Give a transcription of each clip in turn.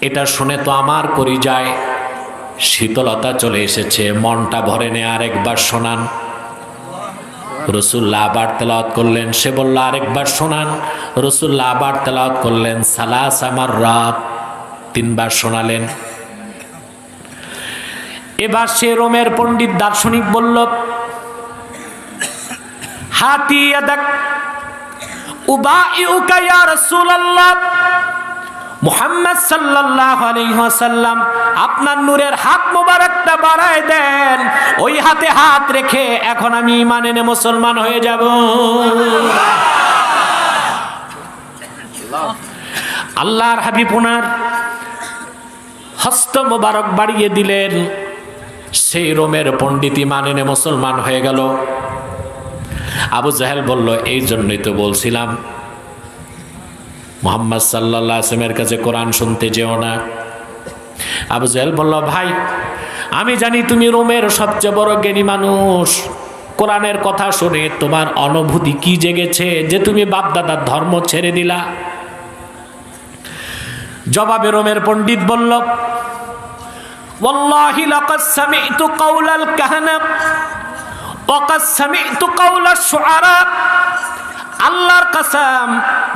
এটা শুনে তো আমার কলিজায় শীতলতা চলে এসেছে, মনটা ভরে নে, আরেকবার শোনান। রাসূলুল্লাহ আবার তেলাওয়াত করলেন। সে বলল আরেকবার শোনান। রাসূলুল্লাহ আবার তেলাওয়াত করলেন, সালাসা মাররাত, তিনবার শোনালেন। এবার সে রোমের পণ্ডিত দার্শনিক বলল, হাতি ইয়াদাক উবাইউকা ইয়া রাসূলুল্লাহ, মুহাম্মদ সাল্লাল্লাহু আলাইহি ওয়াসাল্লাম আপনার নূরের হাত মোবারকটা বাড়ায় দেন, ওই হাতে হাত রেখে এখন আমি ঈমান এনে মুসলমান হয়ে যাব। আল্লাহর হাবিব ওনার হস্ত মোবারক বাড়িয়ে দিলেন, সেই রোমের পণ্ডিত ঈমান এনে মুসলমান হয়ে গেল। আবু জাহেল বলল, এই জন্যই তো বলছিলাম মুহাম্মদ সাল্লাল্লাহু আলাইহি ওয়াসাল্লামের কাছে কোরআন শুনতে যেও না। আবু জাহেল বলল, ভাই আমি জানি তুমি রোমের সবচেয়ে বড় জ্ঞানী মানুষ, কোরআনের কথা শুনে তোমার অনুভূতি কি জেগেছে যে তুমি বাপদাদার ধর্ম ছেড়ে দিলা? জবাবে রোমের পণ্ডিত বলল, ওয়াল্লাহি লাকাদ সামি'তু কাওলাল কাহানা ওয়া কাদ সামি'তু কাওলাশ শুআরা। আল্লাহর কসম,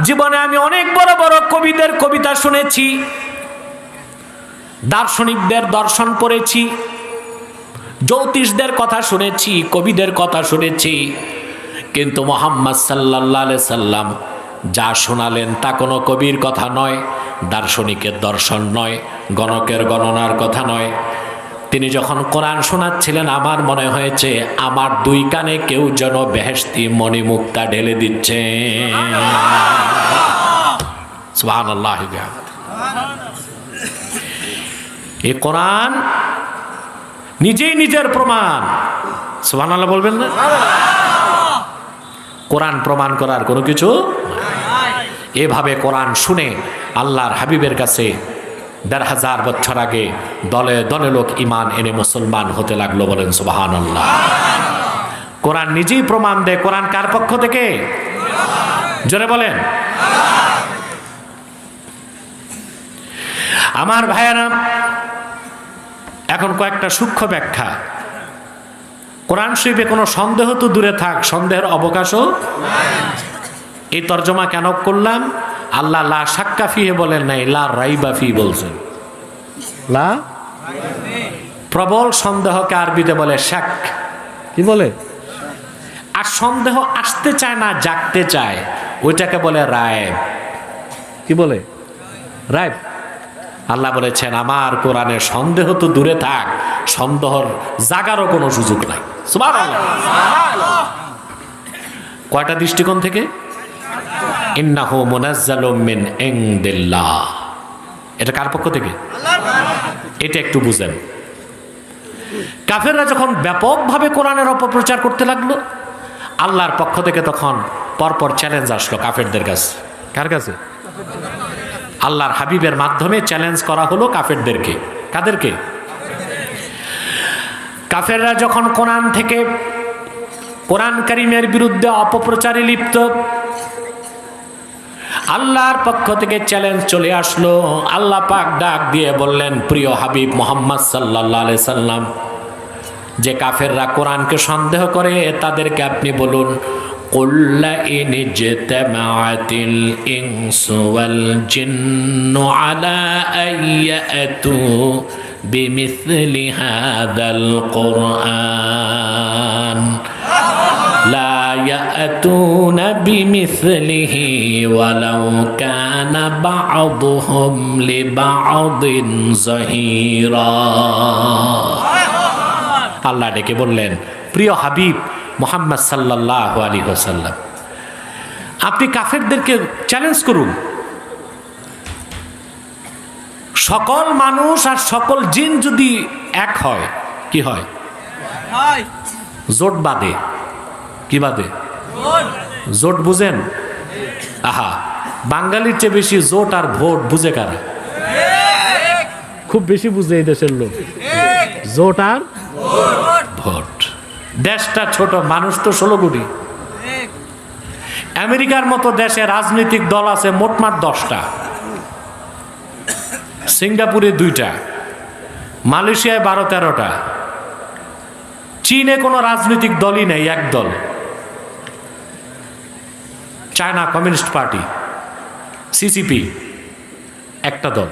জীবনে আমি অনেক বড় বড় কবিদের কবিতা শুনেছি, দার্শনিকদের দর্শন পড়েছি, জ্যোতিষদের কথা শুনেছি, কবিদের কথা শুনেছি, কিন্তু মুহাম্মদ সাল্লাল্লাহু আলাইহি সাল্লাম যা শোনালেন তা কোনো কবির কথা নয়, দার্শনিকের দর্শন নয়, গণকের গণনার কথা নয়। তিনি যখন কোরআন শোনাচ্ছিলেন আমার মনে হয়েছে আমার দুই কানে কেউ যেন বেহেশতি মণিমুক্তা ঢেলে দিচ্ছে। সুবহানাল্লাহ। এই কোরআন নিজেই নিজের প্রমাণ। সুবহানাল্লাহ বলবেন না? কোরআন প্রমাণ করার কোনো কিছু। এভাবে কোরআন শুনে আল্লাহর হাবিবের কাছে ১,৫০০ বছর আগে দলে দলে লোক ঈমান এনে মুসলমান হতে লাগলো। বলেন সুবহানাল্লাহ। কোরআন নিজেই প্রমাণ দেয়। কোরআন কার পক্ষ থেকে? জোরে বলেন। আমার ভাইয়েরা, এখন কয়েকটা সূক্ষ্ম ব্যাখ্যা। কোরআন শরীফে কোনো সন্দেহ তো দূরে থাক, সন্দেহের অবকাশও। এই তর্জমা কেন করলাম? আল্লাহ লা শাক্কা ফিহি বলেন নাই, লা রাইবা ফিহি বলছেন। লা প্রবল সন্দেহকে আরবিতে বলে শাক। কি বলে? আর সন্দেহ আসতে চায় না, জাগতে চায়, ওইটাকে বলে রায়েব। কি বলে? রায়েব। আল্লাহ বলেছেন আমার কোরআনে সন্দেহ তো দূরে থাক, সন্দেহর জাগারও কোনো সুযোগ নাই। সুবহানাল্লাহ। কয়টা দৃষ্টিকোণ থেকে? ইন্নাহু মুনাজ্জালুম মিন ইনদিল্লাহ। এটা কার পক্ষ থেকে? এটা একটু বুঝেন। কাফেররা যখন ব্যাপকভাবে কোরআনের অপপ্রচার করতে লাগলো, আল্লাহর পক্ষ থেকে তখন পরপর চ্যালেঞ্জ আসলো কাফেরদের কাছে। কার কাছে? আল্লাহর হাবিবের মাধ্যমে চ্যালেঞ্জ করা হলো কাফেরদেরকে। কাদেরকে? কাফেররা যখন কোরআন থেকে, কোরআন কারীমের বিরুদ্ধে অপপ্রচারে লিপ্ত, আল্লাহর পক্ষ থেকে চ্যালেঞ্জ চলে আসলো। আল্লাহ পাক ডাক দিয়ে বললেন, প্রিয় হাবিব মুহাম্মদ সাল্লাল্লাহু আলাইহি সাল্লাম, যে কাফেররা কোরআনকে সন্দেহ করে তাদেরকে আপনি বলুন, কুল লা ইন ইজতামাআতিল ইনসু ওয়াল জিন্নু আলা আইয়াতু বিমিসলি হাযাল কুরআন লা ইয়াতুনা বিমিসলিহি ওয়ালাউ কানা বা'দুহুম লিবা'দিন যাহিরা। আল্লাহ ডেকে বললেন, প্রিয় হাবিব মুহাম্মদ সাল্লাল্লাহু আলাইহি ওয়াসাল্লাম, আপনি কাফেরদেরকে চ্যালেঞ্জ করুন। সকল মানুষ আর সকল জিন যদি এক হয়, কি হয়? জোট বাঁধে। কি বাঁধে? জোট বুঝেন? আহা, বাঙালির চেয়ে বেশি জোট আর ভোট বুঝে কারা? খুব বেশি বুঝে এই দেশের লোক। জোট আর ভোট। দেশটা ছোট, মানুষ তো 16 কোটি। আমেরিকার মতো দেশে রাজনৈতিক দল আছে মোটমাট 10টা। সিঙ্গাপুরে 2টা, মালয়েশিয়ায় 12-13টা। চীনে কোনো রাজনৈতিক দলই নেই, এক দল, চায়না কমিউনিস্ট পার্টি সিসিপি, একটা দল।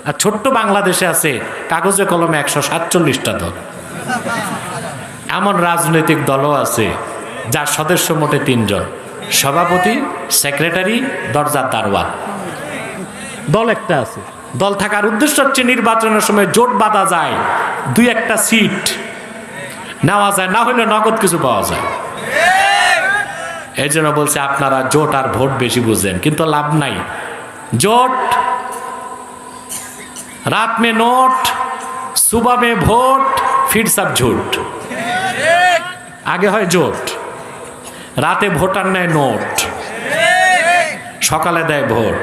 আর ছোট্ট বাংলাদেশে আছে কাগজে কলমে 147টা দল। এমন রাজনৈতিক দলও আছে যার সদস্য মোটে 3 জন, সভাপতি, সেক্রেটারি, দরজার দারোয়ান। দল একটা আছে। দল থাকার উদ্দেশ্য হচ্ছে নির্বাচনের সময় জোট বাঁধা যায়, 2-1টা সিট নেওয়া যায়, না হলে নগদ কিছু পাওয়া যায়। এই জন্য বলছে আপনারা জোট আর ভোট বেশি বুঝেন, কিন্তু লাভ নাই। জোট রাত মে নোট, সুবহ মে ভোট, ফির সব ঝুট। আগে হয় জোট, রাতে ভোটার নেয় নোট, সকালে দেয় ভোট,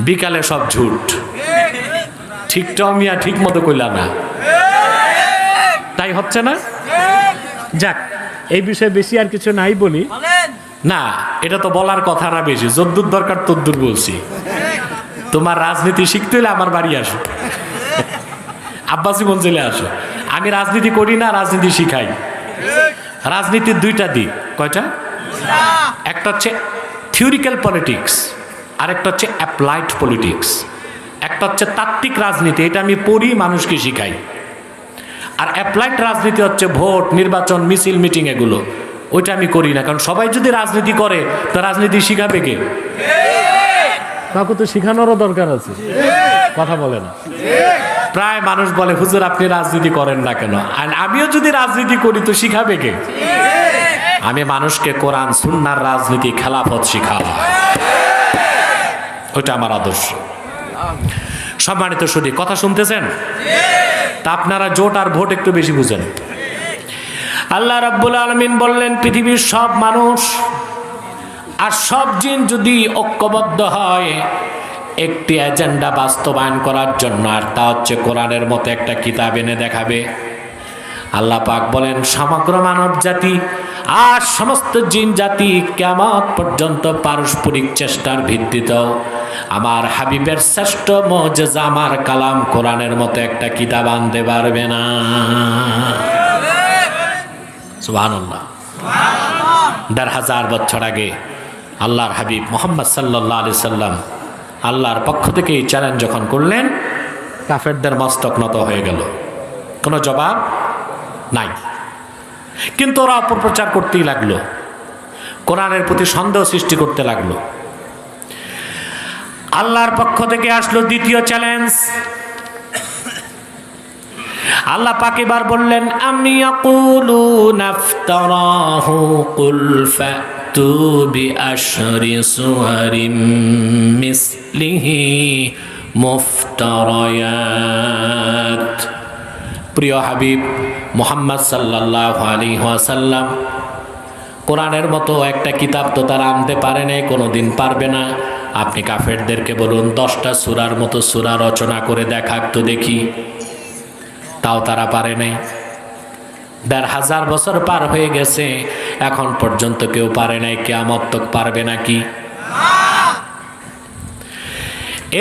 বিকালে সব ঝুট। ঠিকটাও মিয়া ঠিক মতো কইলা না, তাই হচ্ছে না। যাক, এই বিষয়ে বেশি আর কিছু নাই বলি না, এটা তো বলার কথা না বেশি, যদ্দূর দরকার তদ্দূর বলছি। তোমার রাজনীতি শিখতে হলে আমার বাড়ি আসো, আব্বাসী মঞ্জিলে আসো। আমি রাজনীতি করি না, রাজনীতি শিখাই। রাজনীতির 2টা দিক। কয়টা? একটা হচ্ছে থিওরিক্যাল পলিটিক্স, আর একটা হচ্ছে অ্যাপ্লাইড পলিটিক্স। একটা হচ্ছে তাত্ত্বিক রাজনীতি, এটা আমি পড়ি, মানুষকে শিখাই। আর অ্যাপ্লাইড রাজনীতি হচ্ছে ভোট, নির্বাচন, মিছিল, মিটিং, এগুলো। ওইটা আমি করি না, কারণ সবাই যদি রাজনীতি করে তো রাজনীতি শিখাবে কে? কাউকে তো শিখানোরও দরকার আছে। কথা বলে না। প্রায় মানুষ বলে হুজুর আপনি রাজনীতি করেন না কেন? আর আমিও যদি রাজনীতি করি তো শিখাবে কে? আমি মানুষকে কোরআন সুন্নাহর রাজনীতি, খেলাফত শিখাবো, ওইটা আমার আদর্শ। সম্মানিত সুধী, কথা শুনতেছেন? তা আপনারা জোট আর ভোট একটু বেশি বুঝেন। আল্লাহ রাব্বুল আলামিন বললেন পৃথিবীর সব মানুষ আর সব জিন যদি ঐক্যবদ্ধ হয় একটি এজেন্ডা বাস্তবায়ন করার জন্য, আর তা হচ্ছে কোরআনের মতো একটা কিতাব এনে দেখাবে, আল্লাহ পাক বলেন সমগ্র মানব জাতি আর সমস্ত জিন জাতি কিয়ামত পর্যন্ত পারস্পরিক চেষ্টার ভিত্তিতেও আমার হাবিবের শ্রেষ্ঠ মুজিজা আমার কালাম কোরআনের মতো একটা কিতাব আনতে পারবে না। সুবহানাল্লাহ। ১৫০০ বছর আগে আল্লাহর হাবিব মুহাম্মদ সাল্লাল্লাহু আলাইহি সাল্লাম আল্লাহর পক্ষ থেকে এই চ্যালেঞ্জ যখন করলেন, কাফেরদের মস্তক নত হয়ে গেল, কোনো জবাব নাই। কিন্তু ওরা অপপ্রচার করতেই লাগলো, কোরআনের প্রতি সন্দেহ সৃষ্টি করতে লাগলো। আল্লাহর পক্ষ থেকে আসলো দ্বিতীয় চ্যালেঞ্জ। আল্লাহ পাক এবার বললেন আম ইয়াকুলুনা ইফতারাহু কুল ফাতু বিআশরি সুওয়ারিম মিসলিহি মুফতারায়াত। প্রিয় হাবিব মুহাম্মদ সাল্লাল্লাহু আলাইহি ওয়াসাল্লাম, কোরআনের মতো একটা কিতাব তো তারা আনতে পারে নাই, কোনোদিন পারবে না। আপনি কাফেরদেরকে বলুন 10টা সূরার মতো সূরা রচনা করে দেখাক তো দেখি। তাও তারা পারে নাই। ১৫০০ বছর পার হয়ে গেছে, এখন পর্যন্ত কেউ পারে নাই। কিয়ামত তক পারবে নাকি?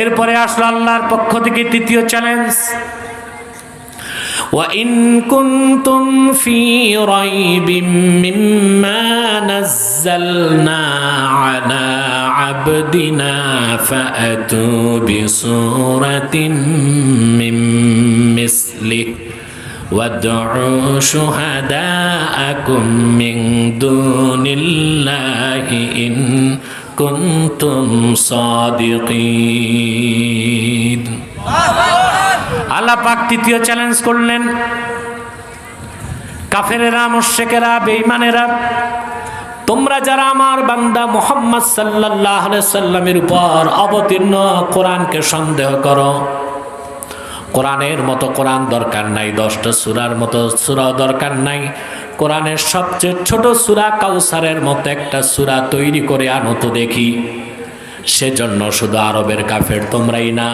এরপরে আসলো আল্লাহর পক্ষ থেকে তৃতীয় চ্যালেঞ্জ। وَإِن كُنتُمْ فِي رَيْبٍ مِّمَّا نَزَّلْنَا عَلَى عَبْدِنَا فَأْتُوا بِسُورَةٍ مِّن مِّثْلِهِ وَادْعُوا شُهَدَاءَكُم مِّن دُونِ اللَّهِ إِن كُنتُمْ صَادِقِينَ। আল্লাহ পাক তৃতীয় চ্যালেঞ্জ করলেন, কাফেরেরা, মুশরিকেরা, বেঈমানেরা, তোমরা যারা আমার বান্দা মুহাম্মদ সাল্লাল্লাহু আলাইহি সাল্লামের উপর অবতীর্ণ কোরআনকে সন্দেহ করো, কোরআনের মতো কোরআন দরকার নাই, 10টা সূরার মতো সূরা দরকার নাই, কোরআনের সবচেয়ে ছোট সূরা কাউসারের মতো একটা সূরা তৈরি করে আনো তো দেখি। সেজন্য শুধু আরবের কাফের তোমরাই না,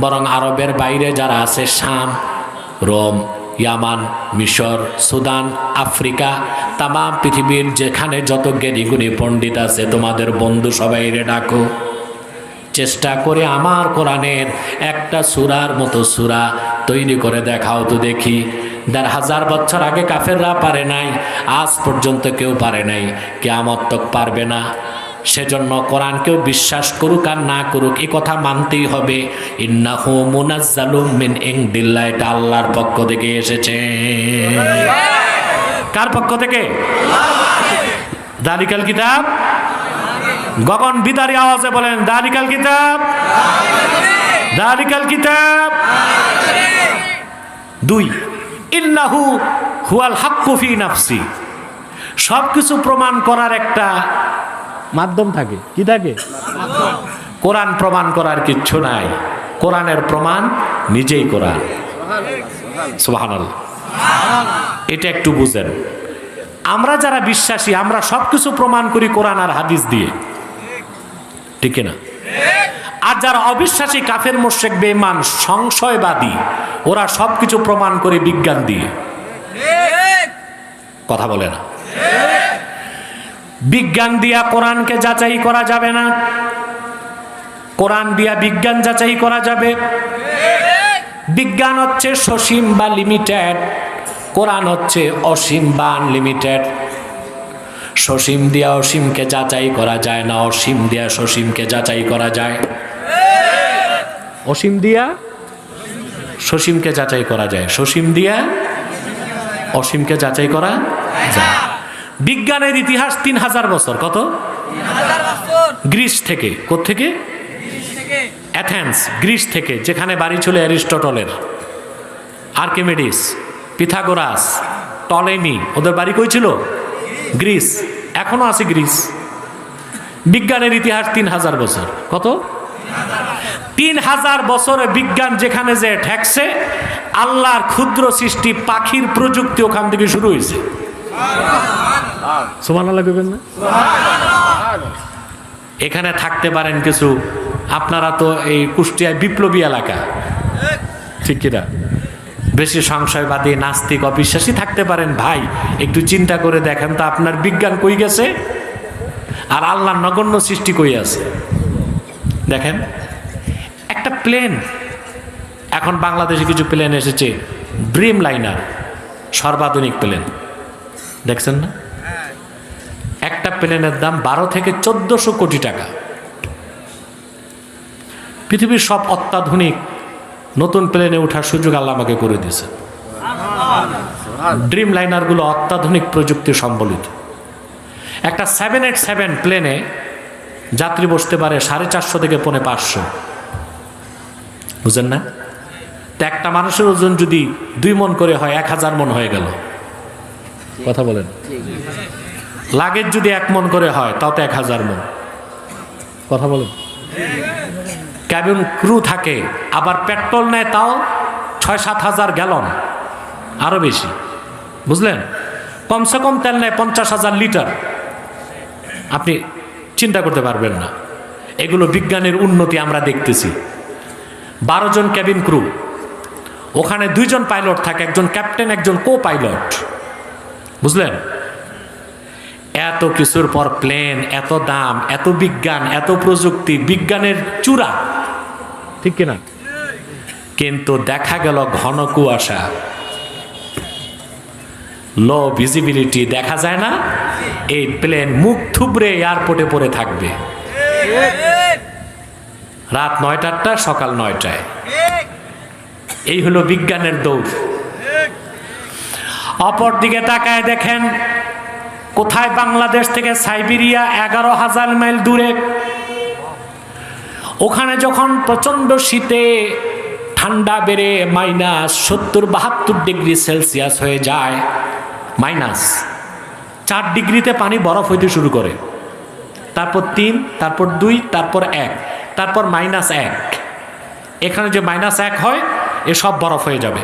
বরং আরবের বাইরে যারা আছে, শাম, রোম, ইয়ামান, মিশর, সুদান, আফ্রিকা, তাম পৃথিবীর যেখানে যত জ্ঞানীগুণী পণ্ডিত আছে, তোমাদের বন্ধু সবাইরে ডাকো, চেষ্টা করে আমার কোরআনের একটা সূরার মতো সূরা তৈরি করে দেখাও তো দেখি। ১,৫০০ বছর আগে কাফেররা পারে নাই, আজ পর্যন্ত কেউ পারে নাই, কিয়ামত তক পারবে না। সেজন্য কোরআন কেউ বিশ্বাস করুক আর না করুক, এই কথা মানতেই হবে। ইন্নাহু মুনাজ্জালুম মিন ইনদিল্লাহ, এটা আল্লাহর পক্ষ থেকে এসেছে। কার পক্ষ থেকে? যালিকাল কিতাব, গগন বিদারী আওয়াজে বলেন যালিকাল কিতাব, যালিকাল কিতাব। ২, ইন্নাহু হুয়াল হাক্কু ফি নাফসি, সবকিছু প্রমাণ করার একটা মাধ্যম থাকে। কি থাকে? কোরআন প্রমাণ করার কিচ্ছু নাই, কোরআনের প্রমাণ নিজেই কোরআন। সুবহানাল্লাহ। এটা একটু বুঝেন। আমরা যারা বিশ্বাসী, আমরা সবকিছু প্রমাণ করি কোরআন আর হাদিস দিয়ে, ঠিক না? আর যারা অবিশ্বাসী, কাফের, মুশরিক, বেঈমান, সংশয়বাদী, ওরা সবকিছু প্রমাণ করে বিজ্ঞান দিয়ে। কথা বলে না? বিজ্ঞান দিয়া কোরআনকে যাচাই করা যাবে না, কোরআন দিয়া বিজ্ঞান যাচাই করা যাবে। বিজ্ঞান হচ্ছে সসীম বা লিমিটেড, কোরআন হচ্ছে অসীম বা আনলিমিটেড। সসীম দিয়া অসীমকে যাচাই করা যায় না, অসীম দিয়া সসীমকে যাচাই করা যায়। অসীম দিয়া সসীমকে যাচাই করা যায়, সসীম দিয়া অসীমকে যাচাই করা যায়। বিজ্ঞানের ইতিহাস ৩,০০০ বছর। কত? গ্রিস থেকে। কোত্থেকে? অ্যাথেন্স, গ্রিস থেকে, যেখানে বাড়ি ছিল অ্যারিস্টটলের, আর্কিমিডিস, পিথাগোরাস, টলেমি, ওদের বাড়ি কই ছিল? গ্রিস। এখনো আছে গ্রিস। বিজ্ঞানের ইতিহাস ৩,০০০ বছর। কত? ৩,০০০ বছরে বিজ্ঞান যেখানে যে ঠেকছে, আল্লাহর ক্ষুদ্র সৃষ্টি পাখির প্রযুক্তি ওখান থেকে শুরু হয়েছে। সুবহানাল্লাহ কইবেন না? এখানে থাকতে পারেন কিছু, আপনারা তো এই কুষ্টিয়ায় বিপ্লবী এলাকা, ঠিক কিনা? বেশি সংশয়বাদী, নাস্তিক, অবিশ্বাসী থাকতে পারেন। ভাই, একটু চিন্তা করে দেখেন তো, আপনার বিজ্ঞান কই গেছে আর আল্লাহর নগণ্য সৃষ্টি কই আছে? দেখেন, একটা প্লেন, এখন বাংলাদেশে কিছু প্লেন এসেছে, ড্রিম লাইনার, সর্বাধুনিক প্লেন, দেখছেন না? একটা প্লেনের দাম ১২ থেকে ১৪০০ কোটি টাকা। পৃথিবীর সব অত্যাধুনিক নতুন প্লেনে ওঠার সুযোগ আল্লাহ আমাকে করে দিয়েছে। ড্রিম লাইনারগুলো অত্যাধুনিক প্রযুক্তি সম্বলিত। একটা 787 প্লেনে যাত্রী বসতে পারে 450 থেকে 550, বুঝেন না? তো একটা মানুষের ওজন যদি 2 মণ করে হয়, 1000 মণ হয়ে গেল। কথা বলেন। লাগেজ যদি 1 মণ করে হয়, তাও তো 1000 মণ। কথা বলেন। ক্যাবিন ক্রু থাকে, আবার পেট্রোল নেয়, তাও 6-7 হাজার গ্যালন, আরো বেশি, বুঝলেন? কমসে কম তেল নেয় 50,000 লিটার। আপনি চিন্তা করতে পারবেন না। এগুলো বিজ্ঞানের উন্নতি আমরা দেখতেছি। 12 জন ক্যাবিন ক্রু, ওখানে 2 জন পাইলট থাকে, একজন ক্যাপ্টেন, একজন কো পাইলট, বুঝলেন? এত কিছুর পর প্লেন, এত দাম, এত বিজ্ঞান, এত প্রযুক্তি, বিজ্ঞানের চূড়া, ঠিক কিনা? কিন্তু দেখা গেল ঘন কুয়াশা, লো ভিজিবিলিটি, দেখা যায় না। এই প্লেন মুখ থুবড়ে এয়ারপোর্টে পড়ে থাকবে রাত 9টাটা, সকাল 9টায়। এই হলো বিজ্ঞানের দৌড়। অপর দিকে তাকায় দেখেন, কোথায়? বাংলাদেশ থেকে সাইবেরিয়া 11,000 মাইল দূরে। ওখানে যখন প্রচন্ড শীতে ঠান্ডা বেড়ে -70-72 ডিগ্রি সেলসিয়াস হয়ে যায়, -4 ডিগ্রিতে পানি বরফ হইতে শুরু করে, তারপর 3, তারপর 2, তারপর 1, তারপর -1। এখানে যে -1 হয়, এসব বরফ হয়ে যাবে।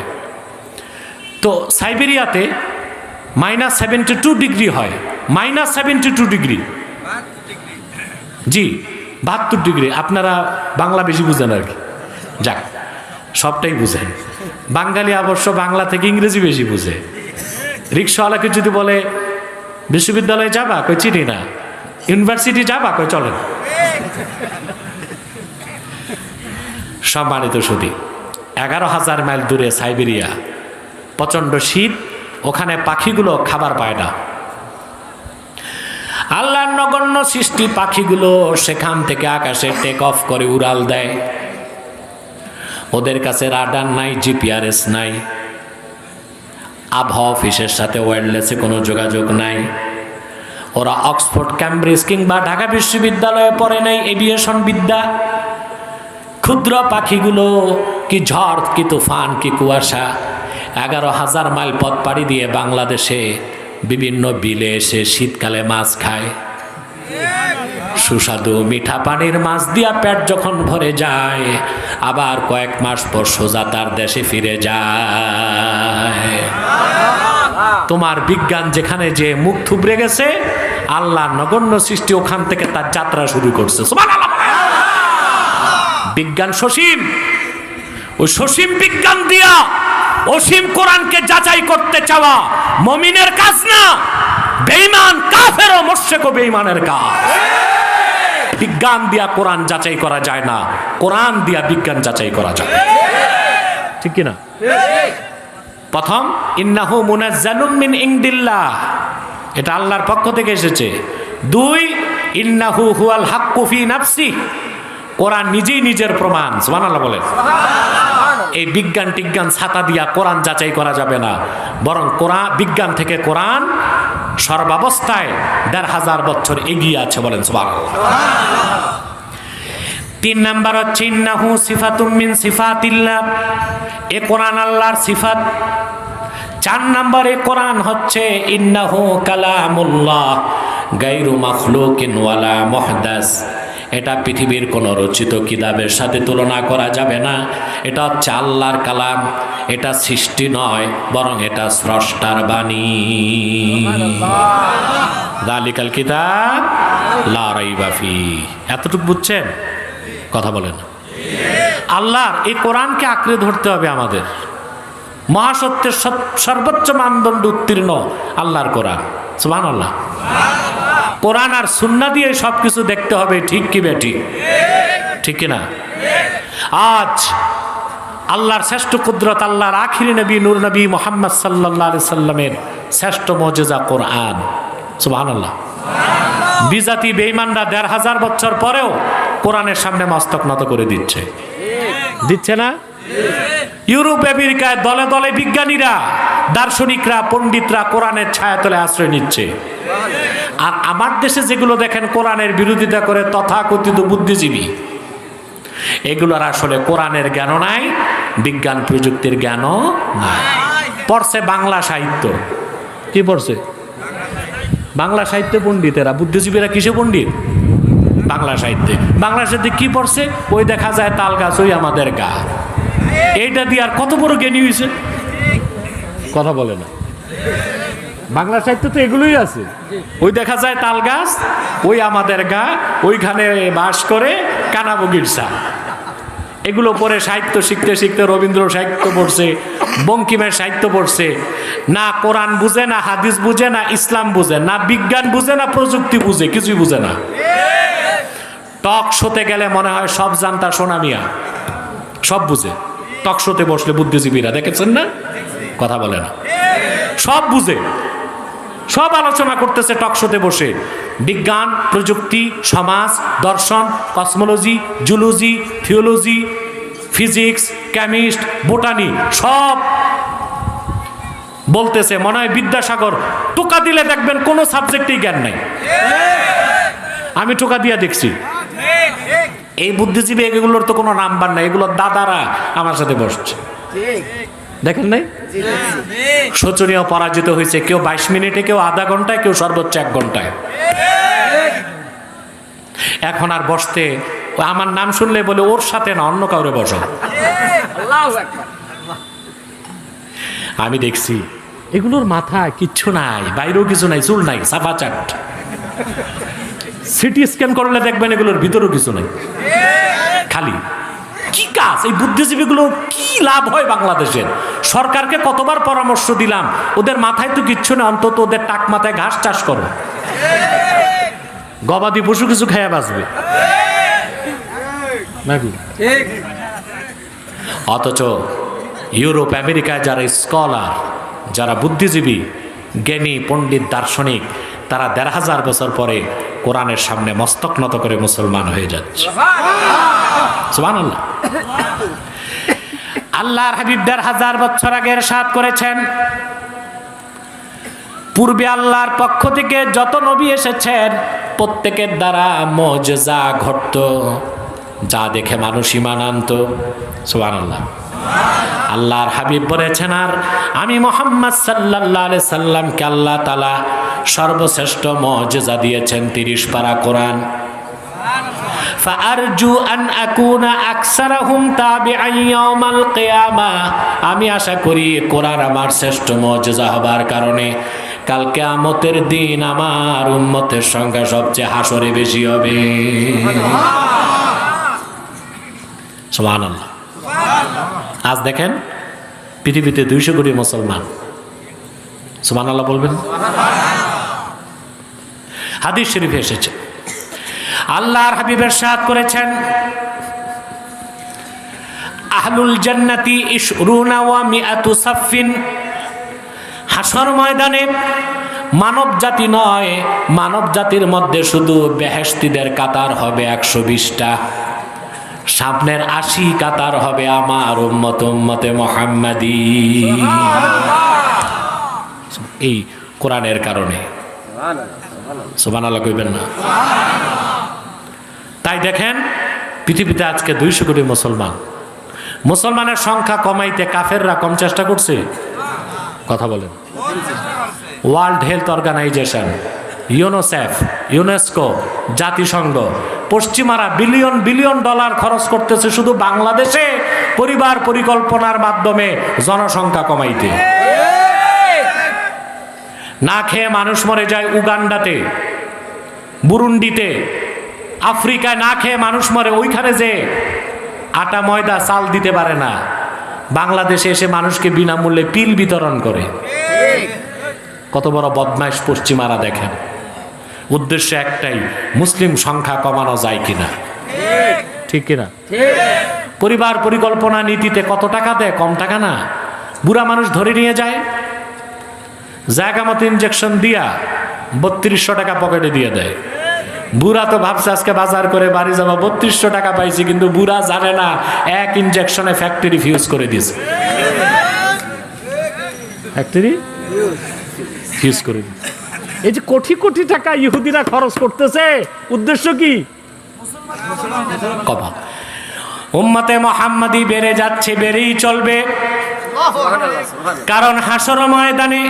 তো সাইবেরিয়াতে -72 ডিগ্রি হয়, -72 ডিগ্রি, জি 72 ডিগ্রি। আপনারা বাংলা বেশি বুঝেন আর কি, যাক, সবটাই বুঝেন। বাঙালি অবশ্য বাংলা থেকে ইংরেজি বেশি বুঝে। রিক্সাওয়ালাকে যদি বলে বিশ্ববিদ্যালয়ে যাবা, কই চিনি না। ইউনিভার্সিটি যাবা, কই চলেন। সম্মানিত সুধী, 11,000 মাইল দূরে সাইবেরিয়া, প্রচন্ড শীত, ওখানে পাখিগুলো খাবার পায় না। আল্লাহর নগণ্য সৃষ্টি পাখিগুলো সেখান থেকে আকাশে টেক অফ করে উড়াল দেয়। ওদের কাছে রাডার নাই, জিপিআরএস নাই, আবহাওয়া অফিসের সাথে ওয়্যারলেসে কোনো যোগাযোগ নাই। ওরা অক্সফোর্ড, ক্যামব্রিজ কিংবা ঢাকা বিশ্ববিদ্যালয়ে পড়ে নাই এভিয়েশন বিদ্যা। ক্ষুদ্র পাখিগুলো কি ঝড়, কি তুফান, কি কুয়াশা, 11,000 মাইল পথ পাড়ি দিয়ে বাংলাদেশে বিভিন্ন বিলে এসে শীতকালে মাছ খায়। সুস্বাদু মিঠা পানির মাছ দিয়া পেট যখন ভরে যায়, আবার কয়েক মাস পর সোজা তার দেশে ফিরে যায়। তোমার বিজ্ঞান যেখানে যে মুখ থুবড়ে গেছে, আল্লাহ নগণ্য সৃষ্টি ওখান থেকে তার যাত্রা শুরু করছে। বিজ্ঞান সসীম, ওই সসীম বিজ্ঞান দিয়া অসীম কোরআনকে যাচাই করতে চাওয়া মুমিনের কাজ না, বেঈমান কাফের ও মুশরিক ও বেঈমানের কাজ। বিজ্ঞান দিয়া কোরআন যাচাই করা যায় না, কোরআন দিয়া বিজ্ঞান যাচাই করা যায়। ঠিক কি না? প্রথম, ইন্নাহু মুনাজ্জালুম মিন ইনদিল্লাহ, এটা আল্লাহর পক্ষ থেকে এসেছে। 2, ইন্নাহু হুয়াল হাক্কু ফি নাফসি, কোরআন নিজেই নিজের প্রমাণ। সুবহানাল্লাহ বলেন। এই বিজ্ঞান টিজ্ঞান ছাতা দিয়া কোরআন যাচাই করা যাবে না, বরং কোরআন, বিজ্ঞান থেকে কোরআন সর্বাবস্থায় 1,500 বছর এগিয়ে আছে। বলেন সুবহানাল্লাহ। 3 নাম্বার হচ্ছে ইন্নাহু সিফাতুম মিন সিফাতিল্লাহ, এ কোরআন আল্লাহর সিফাত। 4 নাম্বারে কোরআন হচ্ছে ইন্নাহু কালামুল্লাহ গায়রু মাখলুকিন ওয়ালা মুহদাস, এটা পৃথিবীর কোন রচিত কিতাবের সাথে তুলনা করা যাবে না। এটা হচ্ছে আল্লাহর কালাম, এটা সৃষ্টি নয়, বরং এটা স্রষ্টার বাণী। যালিকাল কিতাব লা রাইবা ফিহি। এতটুকু বুঝছেন? কথা বলেন। আল্লাহর এই কোরআনকে আঁকড়ে ধরতে হবে আমাদের। মহাসত্যের সর্বোচ্চ মানদণ্ড উত্তীর্ণ আল্লাহর কোরআন। সুবহানাল্লাহ। কোরআন আর সুন্নাহ দিয়ে সবকিছু দেখতে হবে, ঠিক কি বেটি? ঠিক কি না? আজ আল্লাহর শ্রেষ্ঠ কুদরত, আল্লাহর আখিরি নবী নূর নবী মুহাম্মদ সাল্লাল্লাহু আলাইহি সাল্লামের শ্রেষ্ঠ মুজিজা কোরআন। সুবহানাল্লাহ। বিজাতি বেঈমানরা 1,500 বছর পরেও কোরআনের সামনে মস্তক নত করে দিচ্ছে, দিচ্ছে না? ইউরোপ আমেরিকায় দলে দলে বিজ্ঞানীরা, দার্শনিকরা, পণ্ডিতরা কোরআনের ছায়াতলে আশ্রয় নিচ্ছে। আর আমার দেশে যেগুলো দেখেন কোরআনের বিরোধিতা করে তথাকথিত বুদ্ধিজীবী, এগুলোর আসলে কোরআনের জ্ঞানও নাই, বিজ্ঞান প্রযুক্তির জ্ঞানও নাই। পড়ছে বাংলা সাহিত্য। কি পড়ছে? বাংলা সাহিত্য পণ্ডিতেরা। বুদ্ধিজীবীরা কিসে পণ্ডিত? বাংলা সাহিত্যে। বাংলা সাহিত্যে কি পড়ছে? ওই দেখা যায় তাল গাছ, ওই আমাদের গা। এইটা দিয়ে আর কত বড় জ্ঞানী হয়েছে? কথা বলে না। বাংলা সাহিত্য তো এগুলোই আছে। ওই দেখা যায় তাল গাছ, ওই আমাদের গা, ওইখানে বাস করে কানাবগির চা। এগুলো পরে সাহিত্য শিখতে শিখতে রবীন্দ্র সাহিত্য পড়ছে, বঙ্কিমের সাহিত্য পড়ছে। না কোরআন বুঝে, না হাদিস বুঝে, না ইসলাম বুঝে, না বিজ্ঞান বুঝে, না প্রযুক্তি বুঝে, কিছুই বুঝে না। টক শোতে গেলে মনে হয় সব জানতা সোনা মিয়া, সব বুঝে। টক শোতে বসলে বুদ্ধিজীবীরা, দেখেছেন না? কথা বলে না। সব বুঝে, সব আলোচনা করতেছে টক শোতে বসে। বিজ্ঞান, প্রযুক্তি, সমাজ, দর্শন, cosmology, zoology, theology, physics, chemist, botany সব বলতেছে। মনে হয় বিদ্যাসাগর টোকা দিলে দেখবেন কোনো সাবজেক্টেই জ্ঞান নাই। আমি টোকা দিয়া দেখছি। এই বুদ্ধিজীবী এগুলোর তো কোনো নাম্বার নাই, এগুলোর দাদারা আমার সাথে বসছে, দেখেন নাই? শোচনীয় পরাজিত হয়েছে, কেউ 22 মিনিটে, কেউ আধা ঘন্টায়, কেউ সর্বোচ্চ 1 ঘন্টায়। এখন আর বসতে, আমার নাম শুনলে বলে ওর সাথে না, অন্য কাউরে বসো। আমি দেখছি এগুলোর মাথায় কিচ্ছু নাই, বাইরেও কিছু নাই, চুল নাই, সাফা চাট। সিটি স্ক্যান করলে দেখবেন এগুলোর ভিতরেও কিছু নাই, খালি। কি কাজ? এই বুদ্ধিজীবীগুলোর কি লাভ হয় বাংলাদেশের? সরকারকে কতবার পরামর্শ দিলাম, ওদের মাথায় তো কিচ্ছু নেই, অন্তত ওদের টাক মাথায় ঘাস চাষ করো, গবাদি পশু কিছু খেয়ে বাঁচবে। নাকি? অথচ ইউরোপ আমেরিকায় যারা স্কলার, যারা বুদ্ধিজীবী, জ্ঞানী, পণ্ডিত, দার্শনিক, তারা ১৫০০ বছর পরে কোরআনের সামনে মস্তক নত করে মুসলমান হয়ে যাচ্ছে। সুবহানাল্লাহ। আল্লাহর হাবিব ১৫০০ বছর আগে ইরশাদ করেছেন, পূর্বে আল্লাহর পক্ষ থেকে যত নবী এসেছেন প্রত্যেকের দ্বারা মুজিজা ঘটত, যা দেখে মানুষ ঈমান আনত। সুবহানাল্লাহ। আল্লাহর হাবিব বলেছেন, আর আমি মুহাম্মদ সাল্লাল্লাহু আলাইহি সাল্লামকে আল্লাহ তাআলা সর্বশ্রেষ্ঠ মুজিজা দিয়েছেন ৩০ পারা কোরআন। ফাআরজু আন আকুনা আকসারাহুম তাবিআন ইয়াউমাল কিয়ামা, আমি আশা করি কোরআন আমার শ্রেষ্ঠ মুজিজা হবার কারণে কাল কিয়ামতের দিন আমার উম্মতের সংখ্যা সবচেয়ে হাসরে বেশি হবে। সুবহানাল্লাহ। আজ দেখেন পৃথিবীতে ২০০ কোটি মুসলমান। সুবহানাল্লাহ বলবেন। হাদিস শরীফে এসেছে, আল্লাহর হাবিব ইরশাদ করেছেন, আহলুল জান্নাতি ইশরুনা ওয়া মিআতু সাফিন, হাসর ময়দানে মানব জাতি নয়, মানব জাতির মধ্যে শুধু বেহেশতীদের কাতার হবে ১২০টা, সামনের ৮০ কাতার হবে আমার উম্মত, উম্মতে মুহাম্মাদি। এই কোরআনের কারণে। সুবহানাল্লাহ কইবেন না? তাই দেখেন পৃথিবীতে আজকে ২০০ কোটি মুসলমান। মুসলমানের সংখ্যা কমাইতে কাফেররা কম চেষ্টা করছে? কথা বলেন। World health organization, UNICEF, UNESCO, জাতিসংঘ, পশ্চিমারা বিলিয়ন বিলিয়ন ডলার খরচ করতেছে শুধু বাংলাদেশে পরিবার পরিকল্পনার মাধ্যমে জনসংখ্যা কমাইতে। না খেয়ে মানুষ মরে যায় উগান্ডাতে, বুরুন্ডিতে, আফ্রিকায় না খেয়ে মানুষ মরে। ওইখানে যে আটা ময়দা চাল দিতে পারে না, বাংলাদেশে এসে মানুষকে বিনামূল্যে পিল বিতরণ করে। কত বড় বদমাইশ পশ্চিমারা দেখেন। উদ্দেশ্য একটাই, মুসলিম সংখ্যা কমানো যায় কিনা। ঠিক কিনা? পরিবার পরিকল্পনা নীতিতে কত টাকা দেয়? কম টাকা না। বুড়া মানুষ ধরে নিয়ে যায়, জায়গা মতো ইনজেকশন দিয়া ৩২০০ টাকা পকেটে দিয়ে দেয়। বুড়া তো ভাবছে আজকে বাজার করে বাড়ি যাবো, ৩২০০ টাকা পাইছি, কিন্তু বুড়া জানে না এক ইনজেকশনে ফ্যাক্টরি ফিউজ করে দিয়েছে। ফ্যাক্টরি ফিউজ করে দিয়েছে। এই যে কোটি কোটি টাকা ইহুদিরা খরচ করতেছে, উদ্দেশ্য কি? কমা। উম্মতে মুহাম্মাদি বেড়ে যাচ্ছে, বেড়েই চলবে। কারণ হাসর ময়দানে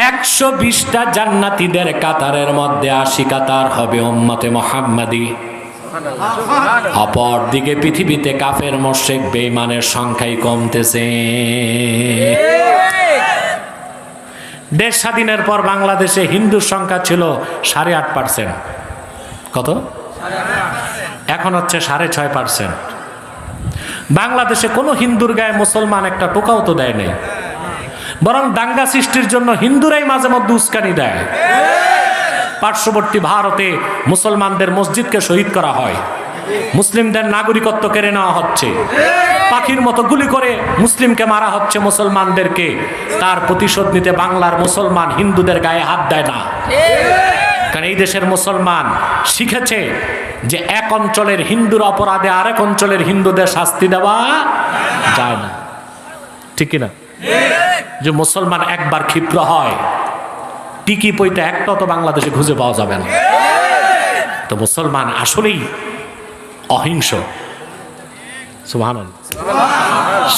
১২০টা জান্নাতীদের কাতারের মধ্যে ৮০ কাতার হবে উম্মতে মুহাম্মাদি। অপর দিকে পৃথিবীতে কাফের মুশরিক বেঈমানের সংখ্যাই কমতেছে। দেশ স্বাধীনের পর বাংলাদেশে হিন্দুর সংখ্যা ছিল ৮.৫%। কত? এখন হচ্ছে ৬.৫%। বাংলাদেশে কোনো হিন্দুর গায়ে মুসলমান একটা টোকাও তো দেয় নাই, বরং দাঙ্গা সৃষ্টির জন্য হিন্দুরাই মাঝে মধ্যে উস্কানি দেয়। পার্শ্ববর্তী ভারতে মুসলমানদের মসজিদকে শহীদ করা হয়, মুসলিমদের নাগরিকত্ব কেড়ে নেওয়া হচ্ছে, পাখির মতো গুলি করে মুসলিমকে মারা হচ্ছে মুসলমানদেরকে। তার প্রতিশোধ নিতে বাংলার মুসলমান হিন্দুদের গায়ে হাত দেয় না, কারণ এই দেশের মুসলমান শিখেছে যে এক অঞ্চলের হিন্দুর অপরাধে আরেক অঞ্চলের হিন্দুদের শাস্তি দেওয়া যায় না। ঠিক কিনা? যে মুসলমান একবার ক্ষিপ্র হয়, টিকি পইতে একটা তো বাংলাদেশে খুঁজে পাওয়া যাবে না। তো মুসলমান আসলেই অহিংস, সুবহানাল্লাহ,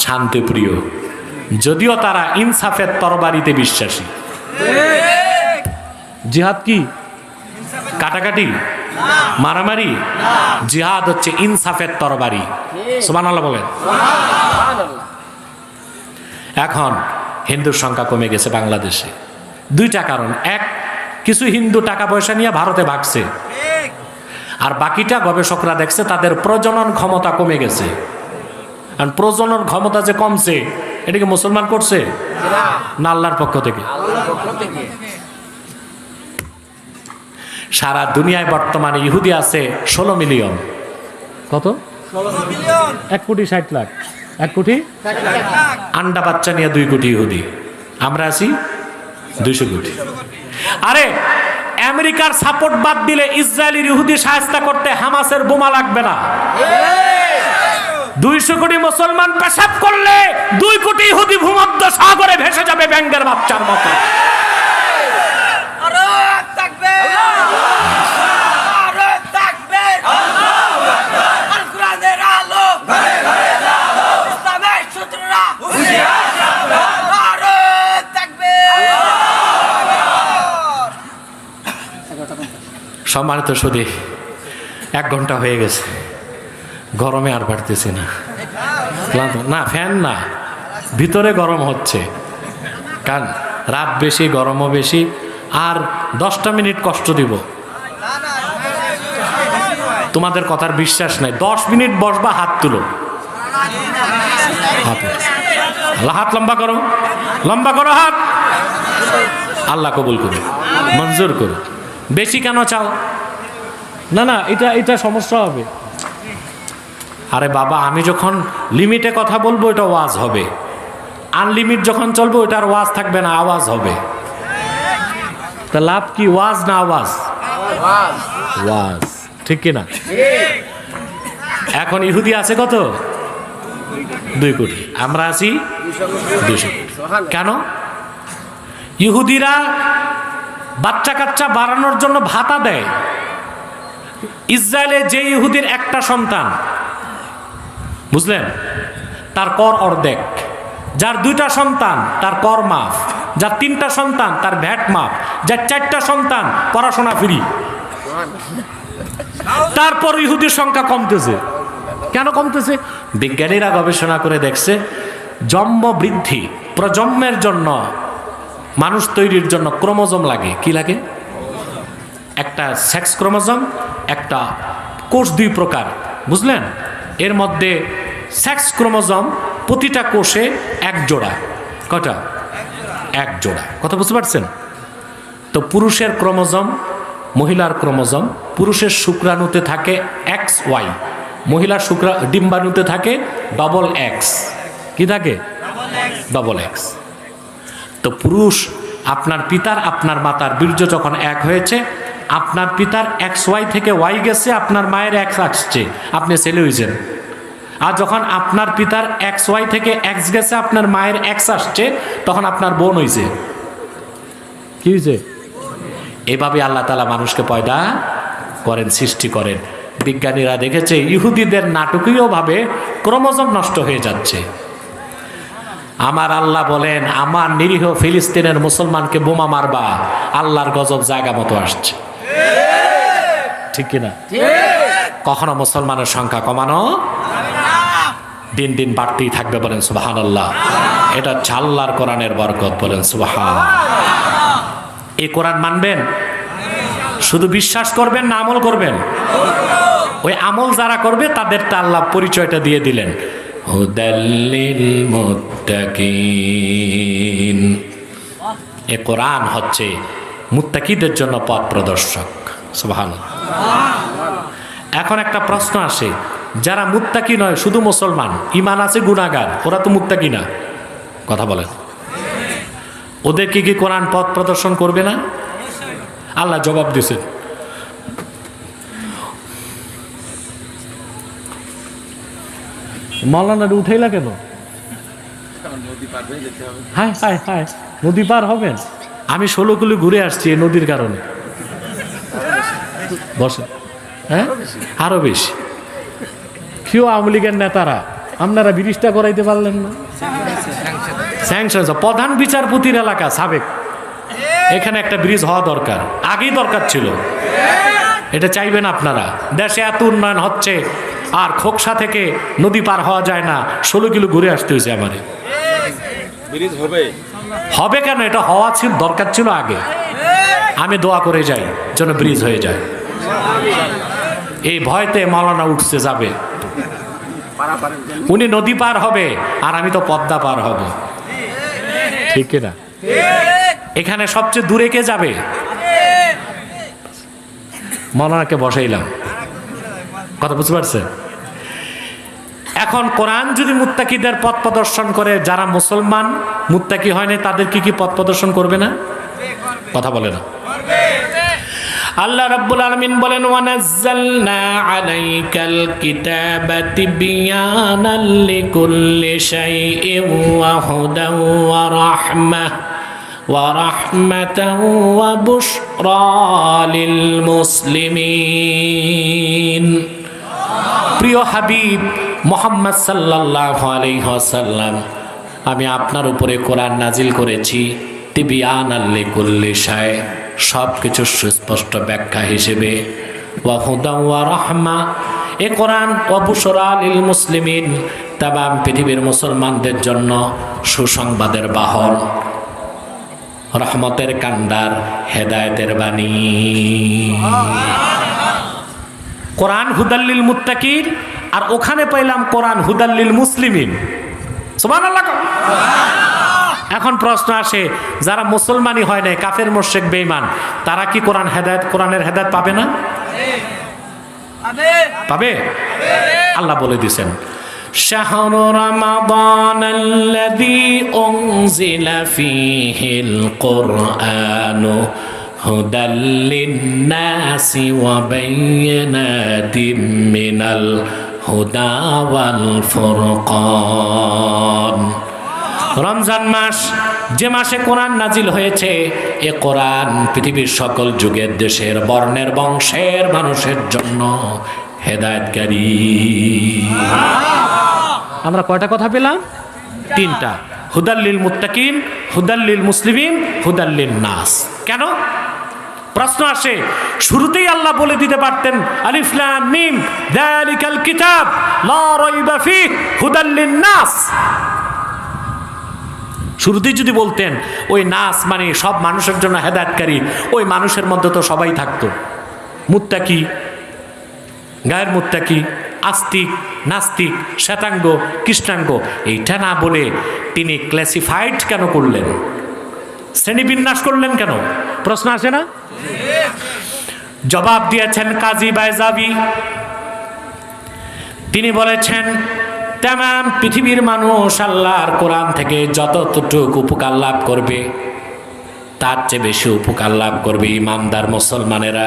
শান্তিপ্রিয়, যদিও তারা ইনসাফের তরবারিতে বিশ্বাসী। জিহাদ কি? কাটাকাটি, মারামারি? জিহাদ হচ্ছে ইনসাফের তরবারি। সুবহানাল্লাহ বলেন। এখন হিন্দুর সংখ্যা কমে গেছে বাংলাদেশে। দুইটা কারণ। এক, কিছু হিন্দু টাকা পয়সা নিয়ে ভারতে ভাগছে, আর বাকিটা গবেষকরা দেখছে তাদের প্রজনন ক্ষমতা কমে গেছে। আর প্রজনন ক্ষমতা যে কমছে, এটাকে মুসলমান করছে না আল্লাহর পক্ষ থেকে? সারা দুনিয়ায় বর্তমানে ইহুদি আছে 16 মিলিয়ন। কত? 1,60,00,000, 1,60,00,000 আন্ডা বাচ্চা নিয়ে 2 কোটি ইহুদি, আমরা আছি 200 কোটি। আরে আমেরিকার সাপোর্ট বাদ দিলে ইসরায়েলের ইহুদি শায়েস্তা করতে হামাসের বোমা লাগবে না। 200 কোটি মুসলমান পেশাব করলে 2 কোটি ইহুদি ভূমধ্য সাগরে ভেসে যাবে ব্যাঙের বাচ্চার মতো। সম্মানিত সুধী, 1 ঘন্টা হয়ে গেছে, গরমে আর পারতেছি না। না ফ্যান না, ভিতরে গরম হচ্ছে, কারণ রাত বেশি, গরমও বেশি। আর 10টা মিনিট কষ্ট দিব, তোমাদের কথার বিশ্বাস নাই। 10 মিনিট বসবা, হাত তুলো, হাত লম্বা করো, লম্বা করো হাত। আল্লাহ কবুল করুন, মঞ্জুর করুন। বেশি কেন চাও? না না, এটা সমস্যা হবে। আরে বাবা, আমি যখন লিমিটে কথা বলবো এটা ওয়াজ হবে, আনলিমিট যখন চলবো ওটার ওয়াজ থাকবে না, আওয়াজ হবে। তা লাভ কি, ওয়াজ না আওয়াজ? ওয়াজ, ঠিক কিনা? এখন ইহুদি আছে কত? 2 কোটি, আমরা আছি 200 কোটি। কেন? ইহুদিরা বাচ্চা কাচ্চা বাড়ানোর জন্য ভাতা দেয়। ইসরায়েলে যে ইহুদির একটা সন্তান, বুঝলেন, তার কর অর্ধেক। যার 2টা সন্তান তার কর মাফ, যার 3টা সন্তান তার ভ্যাট মাফ, যার 4টা সন্তান পড়াশোনা ফ্রি। তারপর ইহুদির সংখ্যা কমতেছে। কেন কমতেছে? বিজ্ঞানীরা গবেষণা করে দেখছে, জন্ম বৃদ্ধি, প্রজন্মের জন্য, মানুষ তৈরির জন্য ক্রোমোজোম লাগে। কি লাগে? একটা সেক্স ক্রোমোজোম, একটা কোষ 2 প্রকার, বুঝলেন? এর মধ্যে সেক্স ক্রোমোজোম প্রতিটা কোষে 1 জোড়া। কটা? 1 জোড়া। কথা বুঝতে পারছেন? তো পুরুষের ক্রোমোজোম, মহিলার ক্রোমোজোম, পুরুষের শুক্রাণুতে থাকে XY, মহিলার ডিম্বাণুতে থাকে XX। কি থাকে? XX। তো পুরুষ, আপনার পিতার আপনার মাতার বীর্য যখন 1 হয়েছে, আপনার পিতার XY থেকে Y গেছে, আপনার মায়ের X আসছে, আপনি ছেলে হয়েছেন। আর যখন আপনার পিতার XY থেকে X গেছে, আপনার মায়ের X আসছে, তখন আপনার বোন হয়েছে। কি হয়েছে? এভাবে আল্লাহ তাআলা মানুষকে পয়দা করেন, সৃষ্টি করেন। বিজ্ঞানীরা দেখেছে ইহুদিদের নাটকীয়ভাবে ক্রোমোজোম নষ্ট হয়ে যাচ্ছে। আমার আল্লাহ বলেন, আমার নিরীহ ফিলিস্তিনের মুসলমানকে বোমা মারবা, আল্লাহর গজব জায়গা মতো আসছে। ঠিক কিনা? কখনো মুসলমানের সংখ্যা কমানো, দিন দিন বাড়তেই থাকবে, বলেন সুবহানাল্লাহ। এটা হচ্ছে আল্লাহর কোরআনের বরকত, বলেন সুবহানাল্লাহ। এই কোরআন মানবেন, শুধু বিশ্বাস করবেন না আমল করবেন? ওই আমল যারা করবে তাদেরটা আল্লাহ পরিচয়টা দিয়ে দিলেন, হুদাল্লিল মুত্তাকিন। এ কোরআন হচ্ছে মুত্তাকিদের জন্য পথ প্রদর্শক। সুবহানাল্লাহ। এখন একটা প্রশ্ন আসে, যারা মুত্তাকি নয়, শুধু মুসলমান, ঈমান আছে, গুনাহগার, ওরা তো মুত্তাকি না। কথা বলেন, ওদেরকে কি কোরআন পথ প্রদর্শন করবে না? আল্লাহ জবাব দিয়েছেন, মৌলানার উঠাইলা কেন? হায় হায় হায়, নদী পার হবেন? আমি 16 কিলো ঘুরে আসছি এই নদীর কারণে। বসে, হ্যাঁ, আরো বেশি। কেউ আওয়ামী লীগের নেতারা, আপনারা ব্রিজটা করাইতে পারলেন না? স্যাংশন, প্রধান বিচারপতির এলাকা, সাবেক, এখানে একটা ব্রিজ হওয়া দরকার, আগেই দরকার ছিল। এটা চাইবেন আপনারা? দেশে এত উন্নয়ন হচ্ছে, আর খোকসা থেকে নদী পার হওয়া যায় না, 16 কিলো ঘুরে আসতে হয়েছে আমারে। হবে কেন? এটা হওয়া ছিল, দরকার ছিল আগে। আমি দোয়া করে যাই যেন ব্রিজ হয়ে যায়। এই ভয়তে মাওলানা উঠছে যাবে, উনি নদী পার হবে আর আমি তো পদ্মা পার হব। ঠিক কিনা? এখানে সবচেয়ে দূরে কে যাবে? মাওলানাকে বসাইলাম। কথা বুঝতে পারছেন? এখন কোরআন যদি মুত্তাকিদের পথ প্রদর্শন করে, যারা মুসলমান মুত্তাকি হয় না তাদের কি পথ প্রদর্শন করবে না? কথা বলে না। আল্লাহ রাব্বুল আলামিন বলেন, ওয়ানাজ্জালনা আলাইকাল কিতাবা তিবয়ানাল লিকুল্লি শাইইন ওয়া হুদান ওয়া রাহমাতান ওয়া বুশরা লিল মুসলিমিন। প্রিয় হাবিব মুহাম্মদ সাল্লাল্লাহু আলাইহি ওয়াসাল্লাম, আমি আপনার উপরে কোরআন নাজিল করেছি তিবয়ানাল লিকুল্লি শাই, সব কিছুর সুস্পষ্ট ব্যাখ্যা হিসেবে, ওয়া হুদান ওয়া রাহমা, এ কোরআন ওয়া বুশরা লিল মুসলিমিন, তামাম পৃথিবীর মুসলমানদের জন্য সুসংবাদের বাহন, রহমতের কান্ডার, হেদায়েতের বাণী। কোরআন হুদাল্লিল মুত্তাকিন, আর ওখানে পাইলাম কোরআন হুদাল্লিল মুসলিমিন। সুবহানাল্লাহ। এখন প্রশ্ন আসে, যারা মুসলমানই হয় না, কাফের মুশরিক বেঈমান, তারা কি কোরআনের হেদায়েত পাবে না? পাবে। আল্লাহ বলে দিয়েছেন, শাহরু রমাদানাল্লাযী উনজিলা ফীহিল কুরআনু হুদাল লিন-নাসি ওয়া বায়্যিনাতিম মিনাল হুদা ওয়াল ফুরকান। রমজান মাস, যে মাসে কোরআন নাজিল হয়েছে, এ কোরআন পৃথিবীর সকল যুগের, দেশের, বর্ণের, বংশের মানুষের জন্য হেদায়েতকারী। আমরা কয়টা কথা পেলাম? তিনটা। হুদাল্লিল মুত্তাকিন, হুদাল্লিল মুসলিমিন, হুদাল্লিন নাস। কেন? প্রশ্ন আসে, শুরুতেই আল্লাহ বলে দিতে পারতেন আলিফ লাম মিম যালিকাল কিতাব লা রাইবা ফীহি হুদাল্লিন নাস। শুরুতেই যদি বলতেন ওই নাস মানে সব মানুষের জন্য হেদায়েতকারী, ওই মানুষের মধ্যে তো সবাই থাকতো, মুত্তাকি, গায়ের মুত্তাকি, আস্তিক, নাস্তিক, শ্বেতাঙ্গ, কৃষ্ণাঙ্গ। এইটা না বলে তিনি ক্লাসিফাইড কেন করলেন? শ্রেণীবিন্যাস করলেন কেন? প্রশ্ন আসে না? জবাব দিয়েছেন কাজী বাইজাবি। তিনি বলেছেন, তামাম পৃথিবীর মানুষ আল্লাহর কোরআন থেকে যতটুকু উপকার লাভ করবে, তার চেয়ে বেশি উপকার লাভ করবে ইমানদার মুসলমানেরা।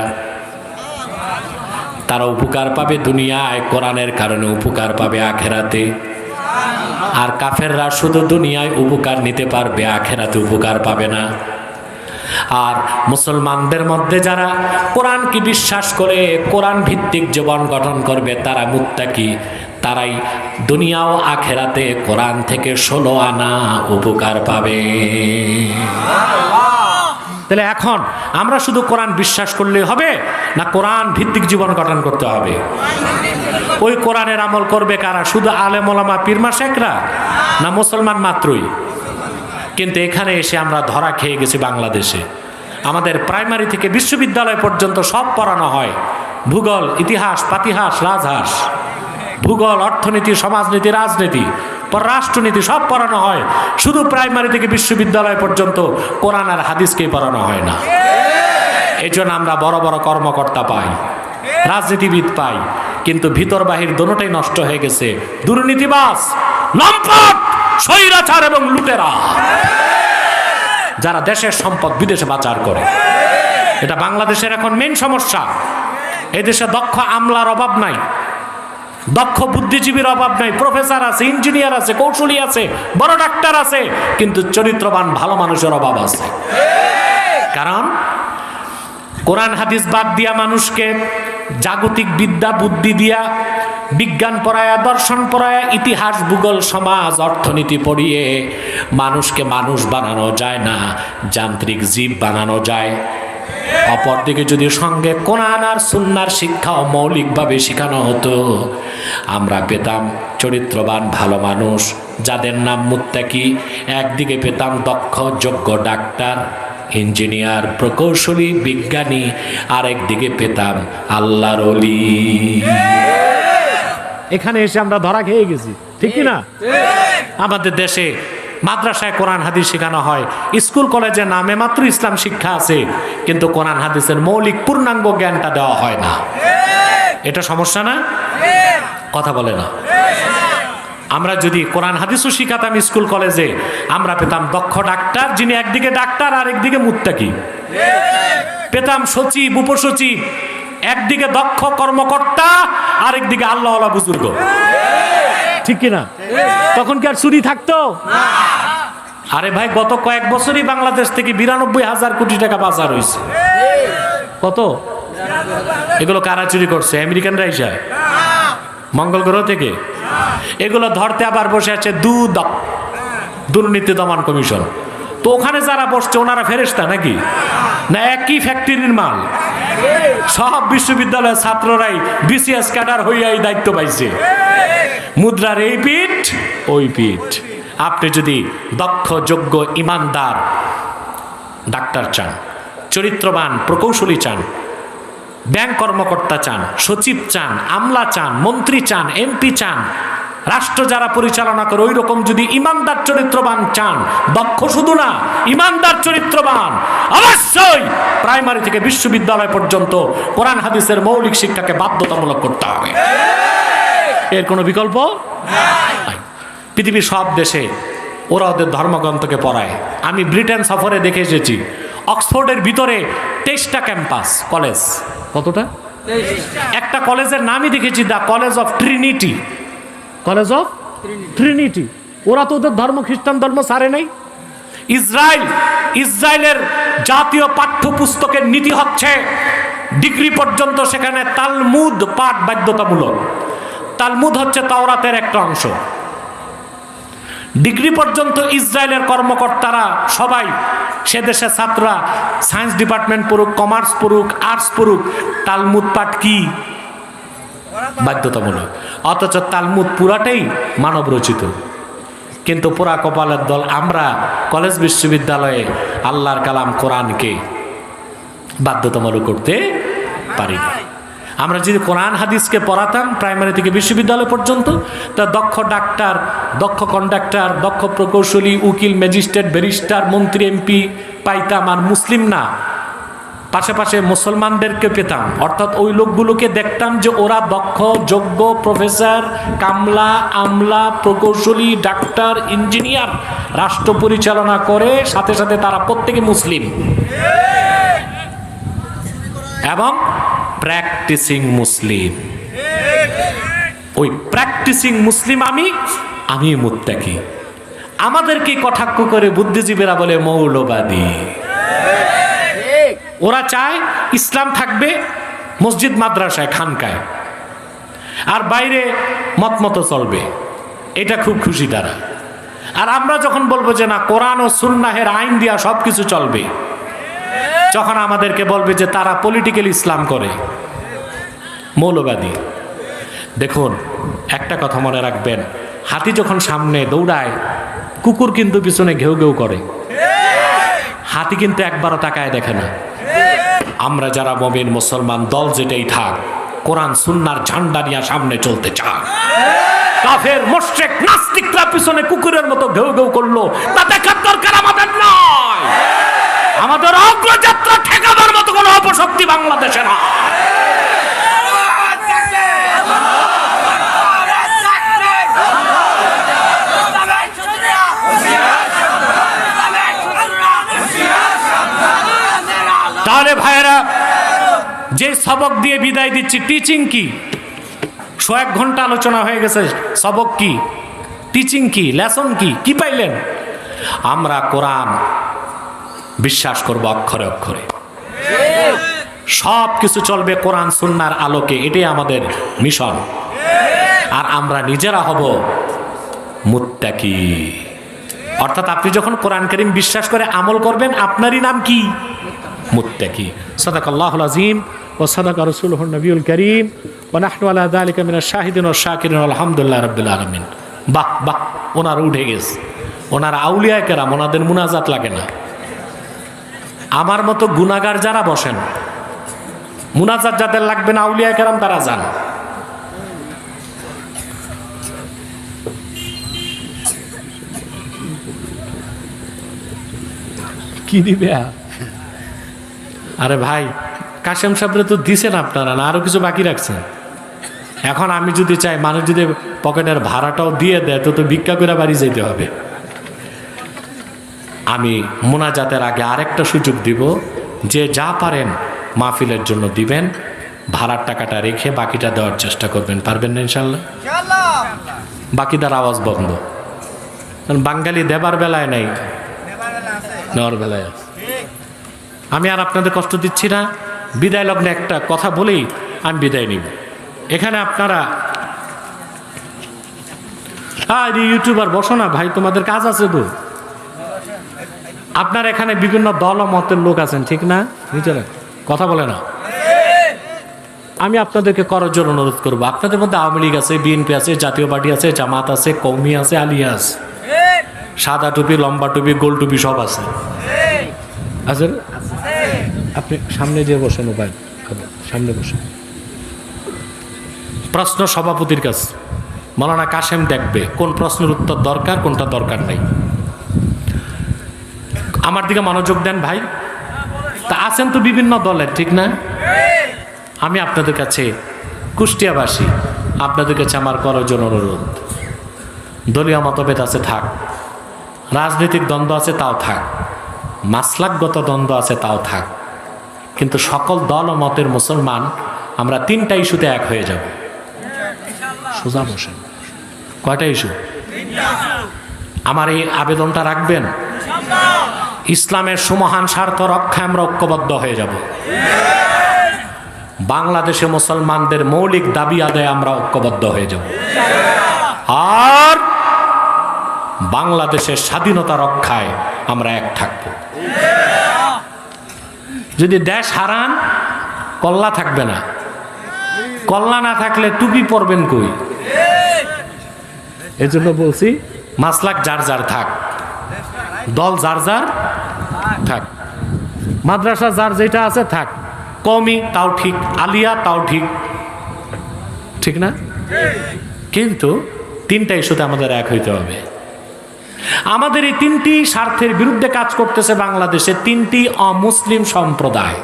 তারা উপকার পাবে দুনিয়ায়, কোরআনের কারণে উপকার পাবে আখেরাতে। আর কাফেররা শুধু দুনিয়ায় উপকার নিতে পারবে, আখেরাতে উপকার পাবে না। আর মুসলমানদের মধ্যে যারা কোরআনকে বিশ্বাস করে কোরআন ভিত্তিক জীবন গঠন করবে, তারা মুত্তাকি, তারাই দুনিয়া ও আখেরাতে কোরআন থেকে 16 আনা উপকার পাবে। তাহলে এখন আমরা শুধু কোরআন বিশ্বাস করলেই হবে না, কোরআন ভিত্তিক জীবন গঠন করতে হবে? ওই কোরআনের আমল করবে কারা? শুধু আলেম ওলামা পীর মাশায়েখরা, না মুসলমান মাত্রই? কিন্তু এখানে এসে আমরা ধরা খেয়ে গেছি। বাংলাদেশে আমাদের প্রাইমারি থেকে বিশ্ববিদ্যালয় পর্যন্ত সব পড়ানো হয়, ভূগোল, ইতিহাস, পাতিহাস, রাজহাঁস, ভূগোল, অর্থনীতি, সমাজনীতি, রাজনীতি, পররাষ্ট্রনীতি সব পড়ানো হয়। শুধু প্রাইমারি থেকে বিশ্ববিদ্যালয় পর্যন্ত কোরআন আর হাদিসকেই পড়ানো হয় না। এই জন্য আমরা বড় বড় কর্মকর্তা পাই, রাজনীতিবিদ পাই, কিন্তু ভিতর বাহির দোনোটাই নষ্ট হয়ে গেছে। দুর্নীতিবাজ, লম্পট, স্বৈরাচার এবং লুটেরা, যারা দেশের সম্পদ বিদেশে পাচার করে। এটা বাংলাদেশের এখন মেইন সমস্যা। এই দেশে দক্ষ আমলার অভাব নাই, দক্ষ বুদ্ধিজীবীর অভাব নাই, প্রফেসর আছে, ইঞ্জিনিয়ার আছে, কৌশলী আছে, বড় ডাক্তার আছে, কিন্তু চরিত্রবান ভালো মানুষের অভাব আছে। কারণ কোরআন হাদিস বাদ দিয়া মানুষকে জাগতিক বিদ্যা বুদ্ধি দিয়া, বিজ্ঞান পড়ায়া, দর্শন পড়ায়া, ইতিহাস, ভূগোল, সমাজ, অর্থনীতি পড়িয়ে মানুষকে মানুষ বানানো যায় না, যান্ত্রিক জীব বানানো যায়। অপরদিকে যদি সঙ্গে কোরআন আর সুন্নাহর শিক্ষাও মৌলিকভাবে শেখানো হতো, আমরা পেতাম চরিত্রবান ভালো মানুষ, যাদের নাম মুত্তাকি। একদিকে পেতাম দক্ষ যোগ্য ডাক্তার, ইঞ্জিনিয়ার, প্রকৌশলী, বিজ্ঞানী, আর একদিকে পেতাম আল্লাহর ওলি। এখানে এসে আমরা ধরা খেয়ে গেছি, ঠিক কি না? আমাদের দেশে মাদ্রাসায় কোরআন হাদিস শেখানো হয়, স্কুল কলেজে নামে মাত্র ইসলাম শিক্ষা আছে, কিন্তু কোরআন হাদিসের মৌলিক পূর্ণাঙ্গ জ্ঞানটা দেওয়া হয় না। এটা সমস্যা না? কথা বলে না। আমরা যদি কোরআন হাদিসও শিখাতাম স্কুল কলেজে, আমরা পেতাম দক্ষ ডাক্তার, যিনি একদিকে ডাক্তার আর একদিকে মুত্তাকি। পেতাম সচিব, উপসচিব, একদিকে দক্ষ কর্মকর্তা আর একদিকে আল্লাহওয়ালা বুজুর্গ। ঠিক কিনা? তখন কি আর চুরি থাকতো? আরে ভাই, গত কয়েক বছরই বাংলাদেশ থেকে 92,000 কোটি টাকা পাচার হয়েছে। কত? এগুলো কারা চুরি করছে? আমেরিকানরা এসে মঙ্গল গ্রহ থেকে। এগুলো ধরতে আবার বসে আছে দুর্নীতি দমন কমিশন। তো ওখানে যারা বসছে ওনারা ফেরেশতা নাকি? না একই ফ্যাক্টরির মাল? সব বিশ্ববিদ্যালয়ের ছাত্ররাই বিসিএস ক্যাডার হইয়া এই দায়িত্ব পাইছে। মুদ্রার এই পিঠ ওই পিঠ। আপনি যদি দক্ষ, যোগ্য, ইমানদার ডাক্তার চান, চরিত্রবান প্রকৌশলী চান, ব্যাংক কর্মকর্তা চান, সচিব চান, আমলা চান, মন্ত্রী চান, এমপি চান, রাষ্ট্র যারা পরিচালনা করে ওই রকম যদি ইমানদার চরিত্রবান চান, দক্ষ শুধু না ইমানদার চরিত্রবান, অবশ্যই প্রাইমারি থেকে বিশ্ববিদ্যালয় পর্যন্ত কোরআন হাদিসের মৌলিক শিক্ষাকে বাধ্যতামূলক করতে হবে। এর কোনো বিকল্প নাই। পৃথিবীর সব দেশে ওরা ওদের ধর্মগ্রন্থকে পড়ায়। আমি ব্রিটেন সফরে দেখে এসেছি, অক্সফোর্ডের ভিতরে 23টা ক্যাম্পাস, কলেজ। কতটা? একটা কলেজের নামই দেখেছি, the college of Trinity. College of Trinity. ওরা তো ওদের ধর্ম খ্রিস্টান ধর্ম ছাড়ে নাই। ইসরায়েলের জাতীয় পাঠ্যপুস্তকের নীতি হচ্ছে ডিগ্রি পর্যন্ত সেখানে তালমুদ পাঠ বাধ্যতামূলক। তালমুদ হচ্ছে তাওরাতের একটা অংশ। ডিগ্রি পর্যন্ত ইসরায়েলের কর্মকর্তারা সবাই, সে দেশের ছাত্ররা সায়েন্স ডিপার্টমেন্ট পড়ুক, কমার্স পড়ুক, আর্টস পড়ুক, তালমুদ পাঠ কি বাধ্যতামূলক। অথচ তালমুদ পুরাটাই মানব রচিত। কিন্তু পোড়া কপালের দল আমরা কলেজ বিশ্ববিদ্যালয়ে আল্লাহর কালাম কোরআনকে বাধ্যতামূলক করতে পারি না। আমরা যদি কোরআন হাদিসকে পড়াতাম প্রাইমারি থেকে বিশ্ববিদ্যালয় পর্যন্ত, তা দক্ষ ডাক্তার, দক্ষ কন্ডাক্টর, দক্ষ প্রকৌশলী, উকিল, ম্যাজিস্ট্রেট, ব্যারিস্টার, মন্ত্রী, এমপি পাইতাম। আর মুসলিম না, পাশাপাশি মুসলমানদেরকে পেতাম। অর্থাৎ ওই লোকগুলোকে দেখতাম যে ওরা দক্ষ, যোগ্য, প্রফেসর, কামলা, আমলা, প্রকৌশলী, ডাক্তার, ইঞ্জিনিয়ার, রাষ্ট্র পরিচালনা করে, সাথে সাথে তারা প্রত্যেকে মুসলিম এবং প্র্যাকটিসিং মুসলিম। ওই প্র্যাকটিসিং মুসলিম আমি মুত্তাকি। আমাদেরকে কটাক্ষ করে বুদ্ধিজীবীরা বলে মৌলবাদী। ওরা চায় ইসলাম থাকবে মসজিদ, মাদ্রাসায়, খানকায়, আর বাইরে মতমতো চলবে। এটা খুব খুশি তারা। আর আমরা যখন বলবো যে না, কোরআন ও সুন্নাহের আইন দিয়া সব কিছু চলবে, যখন আমাদেরকে বলবে যে তারা পলিটিক্যাল ইসলাম করে, মৌলবাদী। দেখুন, একটা কথা মনে রাখবেন, হাতি যখন সামনে দৌড়ায়, কুকুর কিন্তু পিছনে ঘেউ ঘেউ করে, হাতি কিন্তু একবারও তাকায় দেখে না। আমরা যারা মুমিন মুসলমান, দল যেটাই থাক, কোরআন সুন্নাহর ঝান্ডা নিয়ে সামনে চলতে চায়। কাফের, মুশরিক, নাস্তিকরা পিছনে কুকুরের মতো ঘেউ ঘেউ করলো, তা দেখার দরকার আমাদের নয়। আমাদের অগ্রযাত্রা ঠেকাবার মতো কোনো অপশক্তি বাংলাদেশে না। তাহলে ভাইয়েরা, যে সবক দিয়ে বিদায় দিচ্ছি, টিচিং কি? 1 ঘন্টা আলোচনা হয়ে গেছে। সবক কি? টিচিং কি? লেসন কি? কি পাইলেন? আমরা কোরআন বিশ্বাস করব অক্ষরে অক্ষরে। সব কিছু চলবে কোরআন সুন্নাহর আলোকে, এটাই আমাদের মিশন। আর আমরা নিজেরা হব মুত্তাকি। অর্থাৎ আপনি যখন কোরআন কারীম বিশ্বাস করে আমল করবেন, আপনারই নাম কি? মুত্তাকি। সাদাকাল্লাহুল আযীম ওয়া সাদাকা রাসূলুহুন নবিয়ুল কারীম ওয়া নাহনু আলা যালিকা মিনাশ শাহিদিন ওয়াশ শাকিরিন আলহামদুলিল্লাহি রাব্বিল আলামিন। বাহ বাহ, ওনারা উঠে গেছে। ওনারা আউলিয়া কেরাম, ওনাদের মুনাজাত লাগে না। আমার মতো গুনাহগার যারা বসেন, মুনাজাত যাদের লাগবে না, আউলিয়া কেরাম তারা যান। কি দিবে? আরে ভাই, কাশেম সাহেবরে তো দিছেন আপনারা, না আরো কিছু বাকি রাখছেন? এখন আমি যদি চাই, মানুষ যদি পকেটের ভাড়াটাও দিয়ে দেয়, তো ভিক্ষা করে বাড়ি যেতে হবে। আমি মোনাজাতের আগে আরেকটা সুযোগ দিব, যে যা পারেন মাহফিলের জন্য দিবেন, ভাড়ার টাকাটা রেখে বাকিটা দেওয়ার চেষ্টা করবেন। পারবেন না ইনশাল্লাহ? বাকিটার আওয়াজ বন্ধ। বাঙালি দেবার বেলায় নাই, নেওয়ার বেলায় আছে। আমি আর আপনাদের কষ্ট দিচ্ছি না। বিদায় লগ্নে একটা কথা বলেই আমি বিদায় নিব। এখানে আপনারা ইউটিউবার বসো না ভাই, তোমাদের কাজ আছে তো। আপনার এখানে বিভিন্ন দল ও মতের লোক আছেন, ঠিক না? নিজেরা কথা বলে না। আমি আপনাদেরকে করার জন্য অনুরোধ করবো, আপনাদের মধ্যে আওয়ামী লীগ আছে, বিএনপি আছে, জাতীয় পার্টি আছে, জামাত আছে, কওমি আছে, আলিয়া আছে, সাদা টুপি, লম্বা টুপি, গোল টুপি সব আছে। আচ্ছা, আপনি সামনে যে বসেন, ভাই সামনে বসেন। প্রশ্ন সভাপতির কাছে, মাওলানা কাশেম দেখবে কোন প্রশ্নের উত্তর দরকার, কোনটা দরকার নাই। আমার দিকে মনোযোগ দেন ভাই। তা আছেন তো বিভিন্ন দলের, ঠিক না? আমি আপনাদের কাছে কুষ্টিয়াবাসী, আপনাদের কাছে আমার করার জন্য অনুরোধ, দলীয় মতভেদ আছে থাক, রাজনৈতিক দ্বন্দ্ব আছে তাও থাক, মাসলাকগত দ্বন্দ্ব আছে তাও থাক, কিন্তু সকল দল ও মতের মুসলমান আমরা 3টা ইস্যুতে এক হয়ে যাব। সোজা বসেন। কয়টা ইস্যু? আমার এই আবেদনটা রাখবেন। ইসলামের সুমহান স্বার্থ রক্ষায় আমরা ঐক্যবদ্ধ হয়ে যাব। বাংলাদেশে মুসলমানদের মৌলিক দাবি আদায়ে আমরা ঐক্যবদ্ধ হয়ে যাব। আর বাংলাদেশের স্বাধীনতা রক্ষায় আমরা এক থাকব। যদি দেশ হারান, কল্লা থাকবে না। কল্লা না থাকলে টুপি পরবেন কই? এজন্য বলছি, মাসলাক যার যার থাক, দল যার যার থাক, মাদ্রাসা যার যেটা আছে থাক, কওমি তাও ঠিক, আলিয়া তাও ঠিক, ঠিক না? কিন্তু 3টা ইস্যুতে আমাদের এক হইতে হবে। আমাদের এই 3টি স্বার্থের বিরুদ্ধে কাজ করতেছে বাংলাদেশে 3টি অমুসলিম সম্প্রদায়।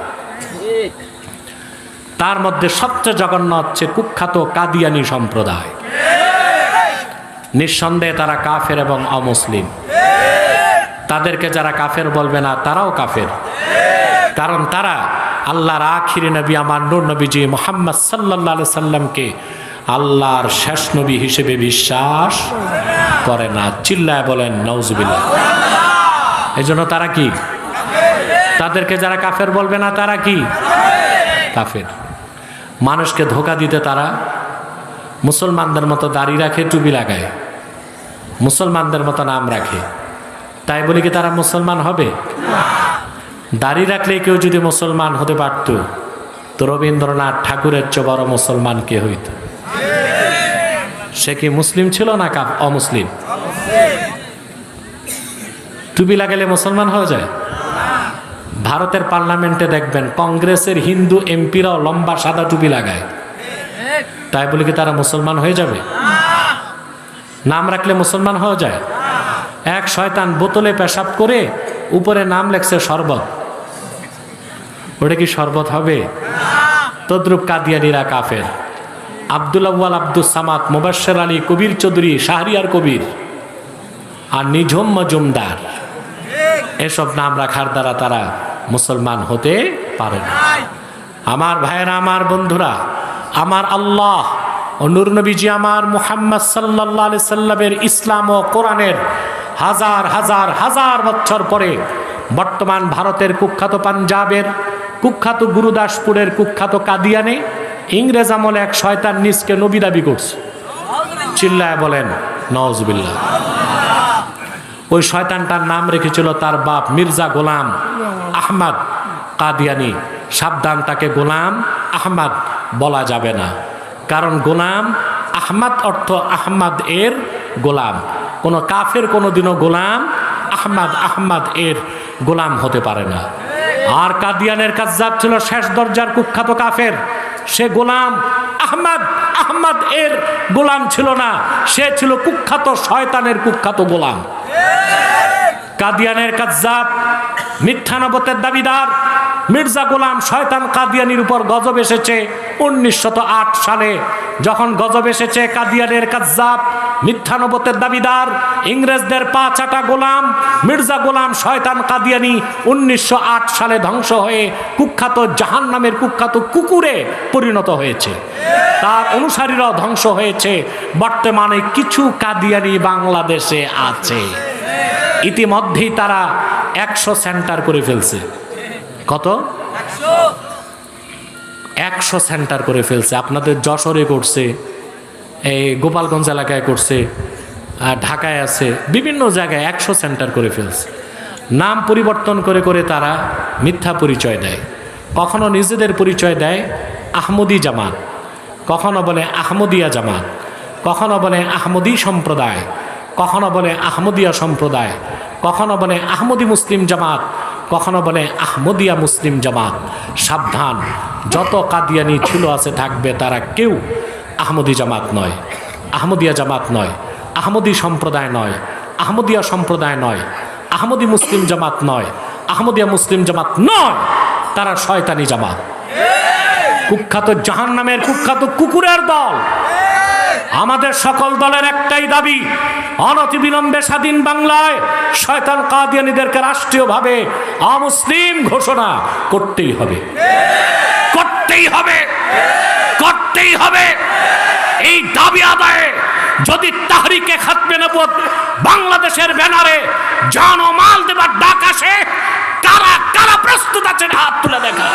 তার মধ্যে সবচেয়ে জঘন্য হচ্ছে কুখ্যাত কাদিয়ানি সম্প্রদায়। নিঃসন্দেহে তারা কাফের এবং অমুসলিম। তাদেরকে যারা কাফের বলবে না, তারাও কাফের। কারণ তারা আল্লাহর আখিরি নবী আমার নূর নবীজি মুহাম্মদ সাল্লাল্লাহু আলাইহি সাল্লামকে আল্লাহর শেষ নবী হিসেবে বিশ্বাস করে না। চিল্লায় বলেন নাউজুবিল্লাহ। এজন্য তারা কি? তাদেরকে যারা কাফের বলবে না, তারা কি? কাফের। মানুষকে ধোঁকা দিতে তারা মুসলমানদের মতো দাড়ি রাখে, টুপি লাগায়, মুসলমানদের মতো নাম রাখে। তাই বলি কি তারা মুসলমান হবে? দাড়ি রাখলে কেউ যদি মুসলমান হতে পারত, তো রবীন্দ্রনাথ ঠাকুরের চেয়ে বড় মুসলমান কে হইত? সে কি মুসলিম ছিল না অমুসলিম? টুপি লাগালে মুসলমান হয়ে যায়? ভারতের পার্লামেন্টে দেখবেন কংগ্রেসের হিন্দু এমপিরাও লম্বা সাদা টুপি লাগায়। তাই বলে কি তারা মুসলমান হয়ে যাবে? নাম রাখলে মুসলমান হয়ে যায়? এক শয়তান বোতলে পেশাব করে উপরে নাম লেখছে শরবত, ওটা কি শরবত হবে? তদ্রুপ কাদিয়ানিরা কাফের। আব্দুল আউয়াল, আব্দুল সামাদ, মুবাশশির আলী, কবির চৌধুরী, শাহরিয়ার কবির আর নিঝুম মজুমদার, এসব নাম রাখার দ্বারা তারা মুসলমান হতে পারে না। আমার ভাইয়েরা, আমার বন্ধুরা, আমার আল্লাহ ও নূর নবীজি আমার মুহাম্মদ সাল্লাল্লাহু আলাইহি সাল্লামের ইসলাম ও কোরআনের হাজার হাজার হাজার বছর পরে বর্তমান ভারতের কুখ্যাত পাঞ্জাবের, কুখ্যাত গুরুদাসপুরের, কুখ্যাত কাদিয়ানে ইংরেজ আমলে এক শয়তান নিজকে নবী দাবি করছে। চিল্লায় বলেন নাউজুবিল্লাহ। ওই শয়তানটার নাম রেখেছিল তার বাপ মির্জা গোলাম আহমদ কাদিয়ানি। সাবধান, তাকে গোলাম আহমদ বলা যাবে না, কারণ গোলাম আহমদ অর্থ আহমদ এর গোলাম। কোনো কাফের কোনোদিনও গোলাম আহমদ এর গোলাম হতে পারে না। আর কাদিয়ানের কাজ্জাব ছিল শেষ দরজার কুখ্যাত কাফের। সে গোলাম আহমদ এর গোলাম ছিল না, সে ছিল কুখ্যাত শয়তানের কুখ্যাত গোলাম। কাদিয়ানের কাজ্জাব, মিথ্যা নবুয়তের দাবিদার, মির্জা গোলাম শয়তান কাদিয়ানির উপর গজব এসেছে 1908 সালে। যখন গজব এসেছে, কাদিয়ানের কাজ্জাব, মিথ্যানবতের দাবিদার, ইংরেজদের পা চাটা গোলাম মির্জা গোলাম শয়তান কাদিয়ানি 1908 সালে ধ্বংস হয়ে কুখ্যাত জাহান্নামের কুখ্যাত কুকুরে পরিণত হয়েছে। তার অনুসারীরাও ধ্বংস হয়েছে। বর্তমানে কিছু কাদিয়ানি বাংলাদেশে আছে। ইতিমধ্যেই তারা 100 সেন্টার করে ফেলছে। কত? 100 সেন্টার করে ফেলছে। আপনাদের যশোরে করছে, এই গোপালগঞ্জ এলাকায় করছে, ঢাকায় আছে, বিভিন্ন জায়গায় 100 সেন্টার করে ফেলছে। নাম পরিবর্তন করে করে তারা মিথ্যা পরিচয় দেয়। কখনো নিজেদের পরিচয় দেয় আহমদি জামাত, কখনো বলে আহমদিয়া জামাত, কখনো বলে আহমদি সম্প্রদায়, কখনো বলে আহমদিয়া সম্প্রদায়, কখনো বলে আহমদি মুসলিম জামাত, কখনো বলে আহমদিয়া মুসলিম জামাত। সাবধান, যত কাদিয়ানি ছিল আছে থাকবে, তারা কেউ আহমদি জামাত নয়, আহমদিয়া জামাত নয়, আহমদি সম্প্রদায় নয়, আহমদিয়া সম্প্রদায় নয়, আহমদি মুসলিম জামাত নয়, আহমদিয়া মুসলিম জামাত নয়। তারা শয়তানি জামাত, কুখ্যাত জাহান্নামের কুখ্যাত কুকুরের দল। আমাদের সকল দলের একটাই দাবি, অনতিবিলম্বে স্বাধীন বাংলায় শয়তান কাদিয়ানীদেরকে রাষ্ট্রীয়ভাবে অমুসলিম ঘোষণা করতেই হবে, করতেই হবে, করতেই হবে। এই দাবি আদায়ে যদি তাহরিকে খাতমে নবুয়ত বাংলাদেশের ব্যানারে জান ও মাল দেবার ডাক আসে, কারা কারা প্রস্তুত আছেন হাত তুলে দেখা।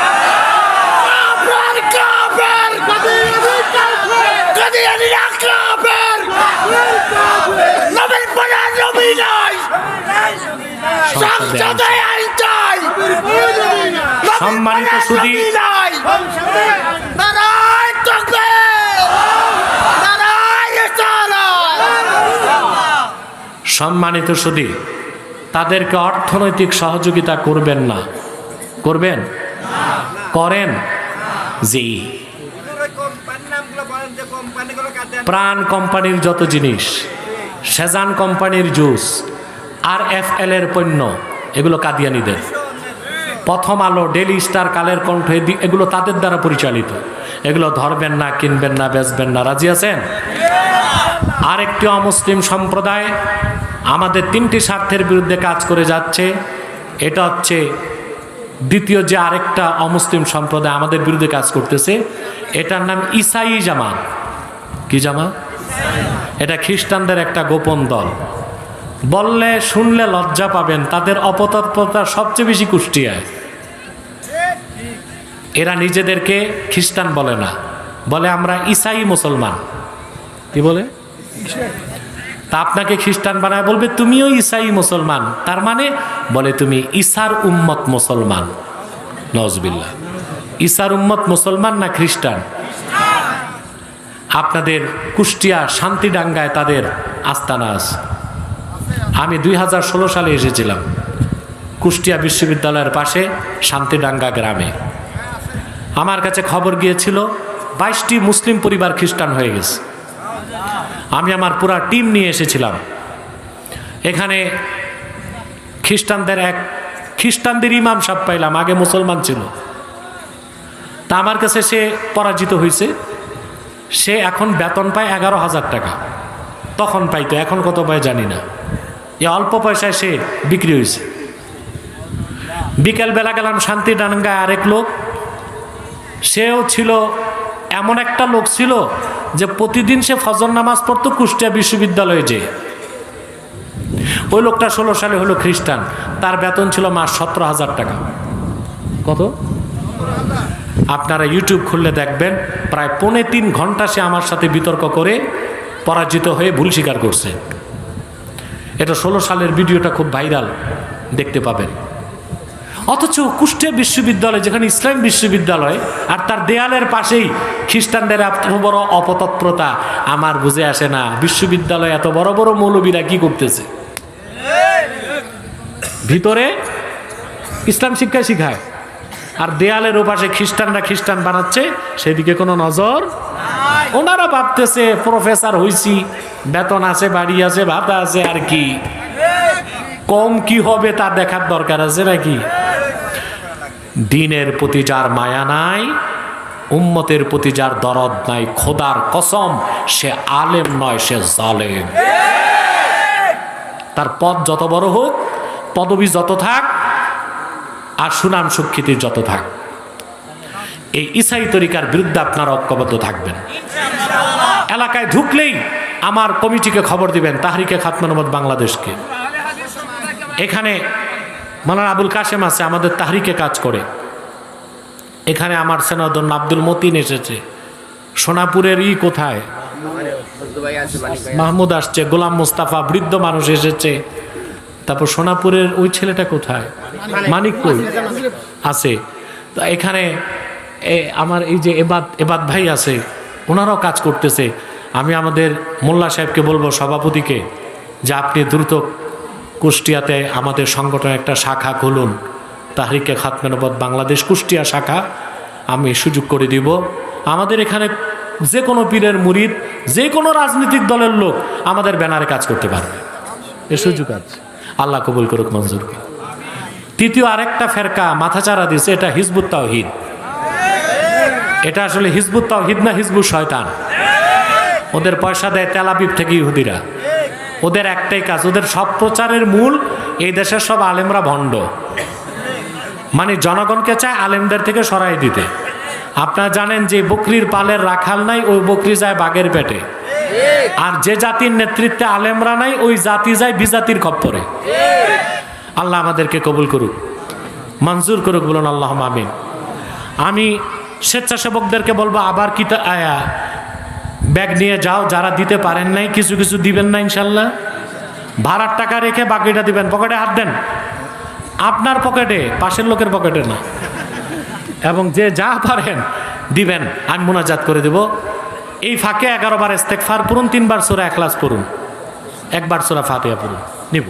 সম্মানিত সুধী, সম্মানিত সুধী, তাদেরকে অর্থনৈতিক সহযোগিতা করবেন না? করবেন? করেন? জি। প্রাণ কোম্পানির যত জিনিস, সেজান কোম্পানির জুস, RFL এর পণ্য, এগুলো কাদিয়ানীদের। প্রথম আলো, ডেইলি স্টার, কালের কণ্ঠ, এগুলো তাদের দ্বারা পরিচালিত। এগুলো ধরবেন না, কিনবেন না, বেচবেন না। রাজি আছেন? আরেকটি অমুসলিম সম্প্রদায় আমাদের 3টি স্বার্থের বিরুদ্ধে কাজ করে যাচ্ছে। এটা হচ্ছে দ্বিতীয় যে আরেকটা অমুসলিম সম্প্রদায় আমাদের বিরুদ্ধে কাজ করতেছে, এটার নাম ইসাই জামাত। কি জামাত? এটা খ্রিস্টানদের একটা গোপন দল। বললে শুনলে লজ্জা পাবেন, তাদের অপতৎপরতা সবচেয়ে বেশি কুষ্টিয়ায়। এরা নিজেদেরকে খ্রিস্টান বলে না, বলে আমরা ইসাই মুসলমান। কি বলে? তা আপনাকে খ্রিস্টান বানায় বলবে তুমিও ইসাই মুসলমান, তার মানে বলে তুমি ঈসার উম্মত মুসলমান। নওয়াজবিল্লাহ। ঈসার উম্মত মুসলমান না খ্রিস্টান? আপনাদের কুষ্টিয়া শান্তিডাঙ্গায় তাদের আস্তানা আছে। আমি 2016 সালে এসেছিলাম কুষ্টিয়া বিশ্ববিদ্যালয়ের পাশে শান্তিডাঙ্গা গ্রামে। আমার কাছে খবর গিয়েছিল 22টি মুসলিম পরিবার খ্রিস্টান হয়ে গেছে। আমি আমার পুরা টিম নিয়ে এসেছিলাম। এখানে খ্রিস্টানদের ইমাম সাহেব পাইলাম, আগে মুসলমান ছিল। তা আমার কাছে সে পরাজিত হয়েছে। সে এখন বেতন পায় 11,000 টাকা। তখন পাইতো, এখন কত পায় জানি না। এই অল্প পয়সায় সে বিক্রি হয়েছে। বিকেলবেলা গেলাম শান্তিডাঙ্গায়, আরেক লোক, সেও ছিল এমন একটা লোক ছিল যে প্রতিদিন সে ফজর নামাজ পড়তো কুষ্টিয়া বিশ্ববিদ্যালয়ে। যে ওই লোকটা 16 সালে হলো খ্রিস্টান, তার বেতন ছিল মাস 17,000 টাকা। কত? আপনারা ইউটিউব খুললে দেখবেন, প্রায় 3.25 ঘন্টা সে আমার সাথে বিতর্ক করে পরাজিত হয়ে ভুল স্বীকার করছে। এটা 16 সালের ভিডিওটা খুব ভাইরাল, দেখতে পাবেন। অথচ কুষ্টিয়া বিশ্ববিদ্যালয়, যেখানে ইসলাম বিশ্ববিদ্যালয়, আর তার দেয়ালের পাশেই খ্রিস্টানদের এত বড় অপতৎপরতা আমার বুঝে আসে না। বিশ্ববিদ্যালয়ে এত বড় বড় মৌলবীরা কি করতেছে? ভিতরে ইসলাম শিক্ষা শিখায়, আর দেয়ালের ওপাশে খ্রিস্টানরা খ্রিস্টান বানাচ্ছে, সেদিকে কোনো নজর। ওনারা ভাবতেছে প্রফেসর হইছি, বেতন আছে, বাড়ি আছে, ভাতা আছে, আর কি কম কি হবে তা দেখার দরকার আছে নাকি? দিনের প্রতি যার মায়া নাই, উম্মতের প্রতি যার দরদ নাই, খোদার কসম সে আলেম নয়, সে জালেম। তার পদ যত বড় হোক, পদবী যত থাক, আর সুনাম সুখ্যাতি যত থাক, এই ঈসাই তরিকার বিরুদ্ধে আপনারা ঐক্যবদ্ধ থাকবেন। এলাকায় ঢুকলেই আমার কমিটিকে খবর দিবেন, তাহরিকে খাতমে নবুয়ত বাংলাদেশকে। এখানে মাওলানা আবুল কাশেম আছে, আমাদের তাহরিকে কাজ করে। এখানে আমার সেনাদন আব্দুল মতিন এসেছে। সোনাপুরের কোথায় মাহমুদ আসছে, গোলাম মুস্তাফা বৃদ্ধ মানুষ এসেছে। তারপর সোনাপুরের ওই ছেলেটা কোথায়, মানিক কই আছে। তো এখানে আমার এই যে এবাদ ভাই আছে, ওনারাও কাজ করতেছে। আমি আমাদের মোল্লা সাহেবকে বলবো, সভাপতিকে, যে আপনি দ্রুত কুষ্টিয়াতে আমাদের সংগঠনের একটা শাখা খুলুন, তাহরিকে খাতমে নবুয়ত বাংলাদেশ কুষ্টিয়া শাখা। আমি সুযোগ করে দিব। আমাদের এখানে যে কোনো পীরের মুরিদ, যে কোনো রাজনৈতিক দলের লোক আমাদের ব্যানারে কাজ করতে পারবে, এ সুযোগ আছে। আল্লাহ কবুল করুক, মঞ্জুর করুক। তৃতীয় আরেকটা ফেরকা মাথাচাড়া দিয়েছে, এটা হিজবুত তাওহীদ। এটা আসলে হিজবুত তাওহীদ না, হিজবুত শয়তান। ওদের পয়সা দেয় তেল আবিব থেকে ইহুদিরা। ওদের একটাই কাজ, ওদের সব প্রচারের মূল এই দেশের সব আলেমরা ভণ্ড। মানে জনগণকে চায় আলেমদের থেকে সরাই দিতে। আপনারা জানেন যে বকরির পালের রাখাল নাই, ওই বকরি যায় বাঘের পেটে। আর যে জাতির নেতৃত্বে আলেমরা নাই, ওই জাতি যায় বিজাতির খপ্পরে। আল্লাহ আমাদেরকে কবুল করুক, মঞ্জুর করুক, বলুন আল্লাহ আমিন। আমি স্বেচ্ছাসেবকদেরকে বলবো, আবার ব্যাগ নিয়ে যাও, যারা দিতে পারেন নাই কিছু কিছু দিবেন না ইনশাল্লাহ। ভাড়ার টাকা রেখে বাকিটা দিবেন। পকেটে হাত দেন, আপনার পকেটে, পাশের লোকের পকেটে না। এবং যে যা পারেন দিবেন, আমি মুনাজাত করে দেব। এই ফাঁকে 11 বার ইস্তেগফার পড়ুন, 3 বার সূরা ইখলাস পড়ুন, 1 বার সূরা ফাতিহা পড়ুন, নিব।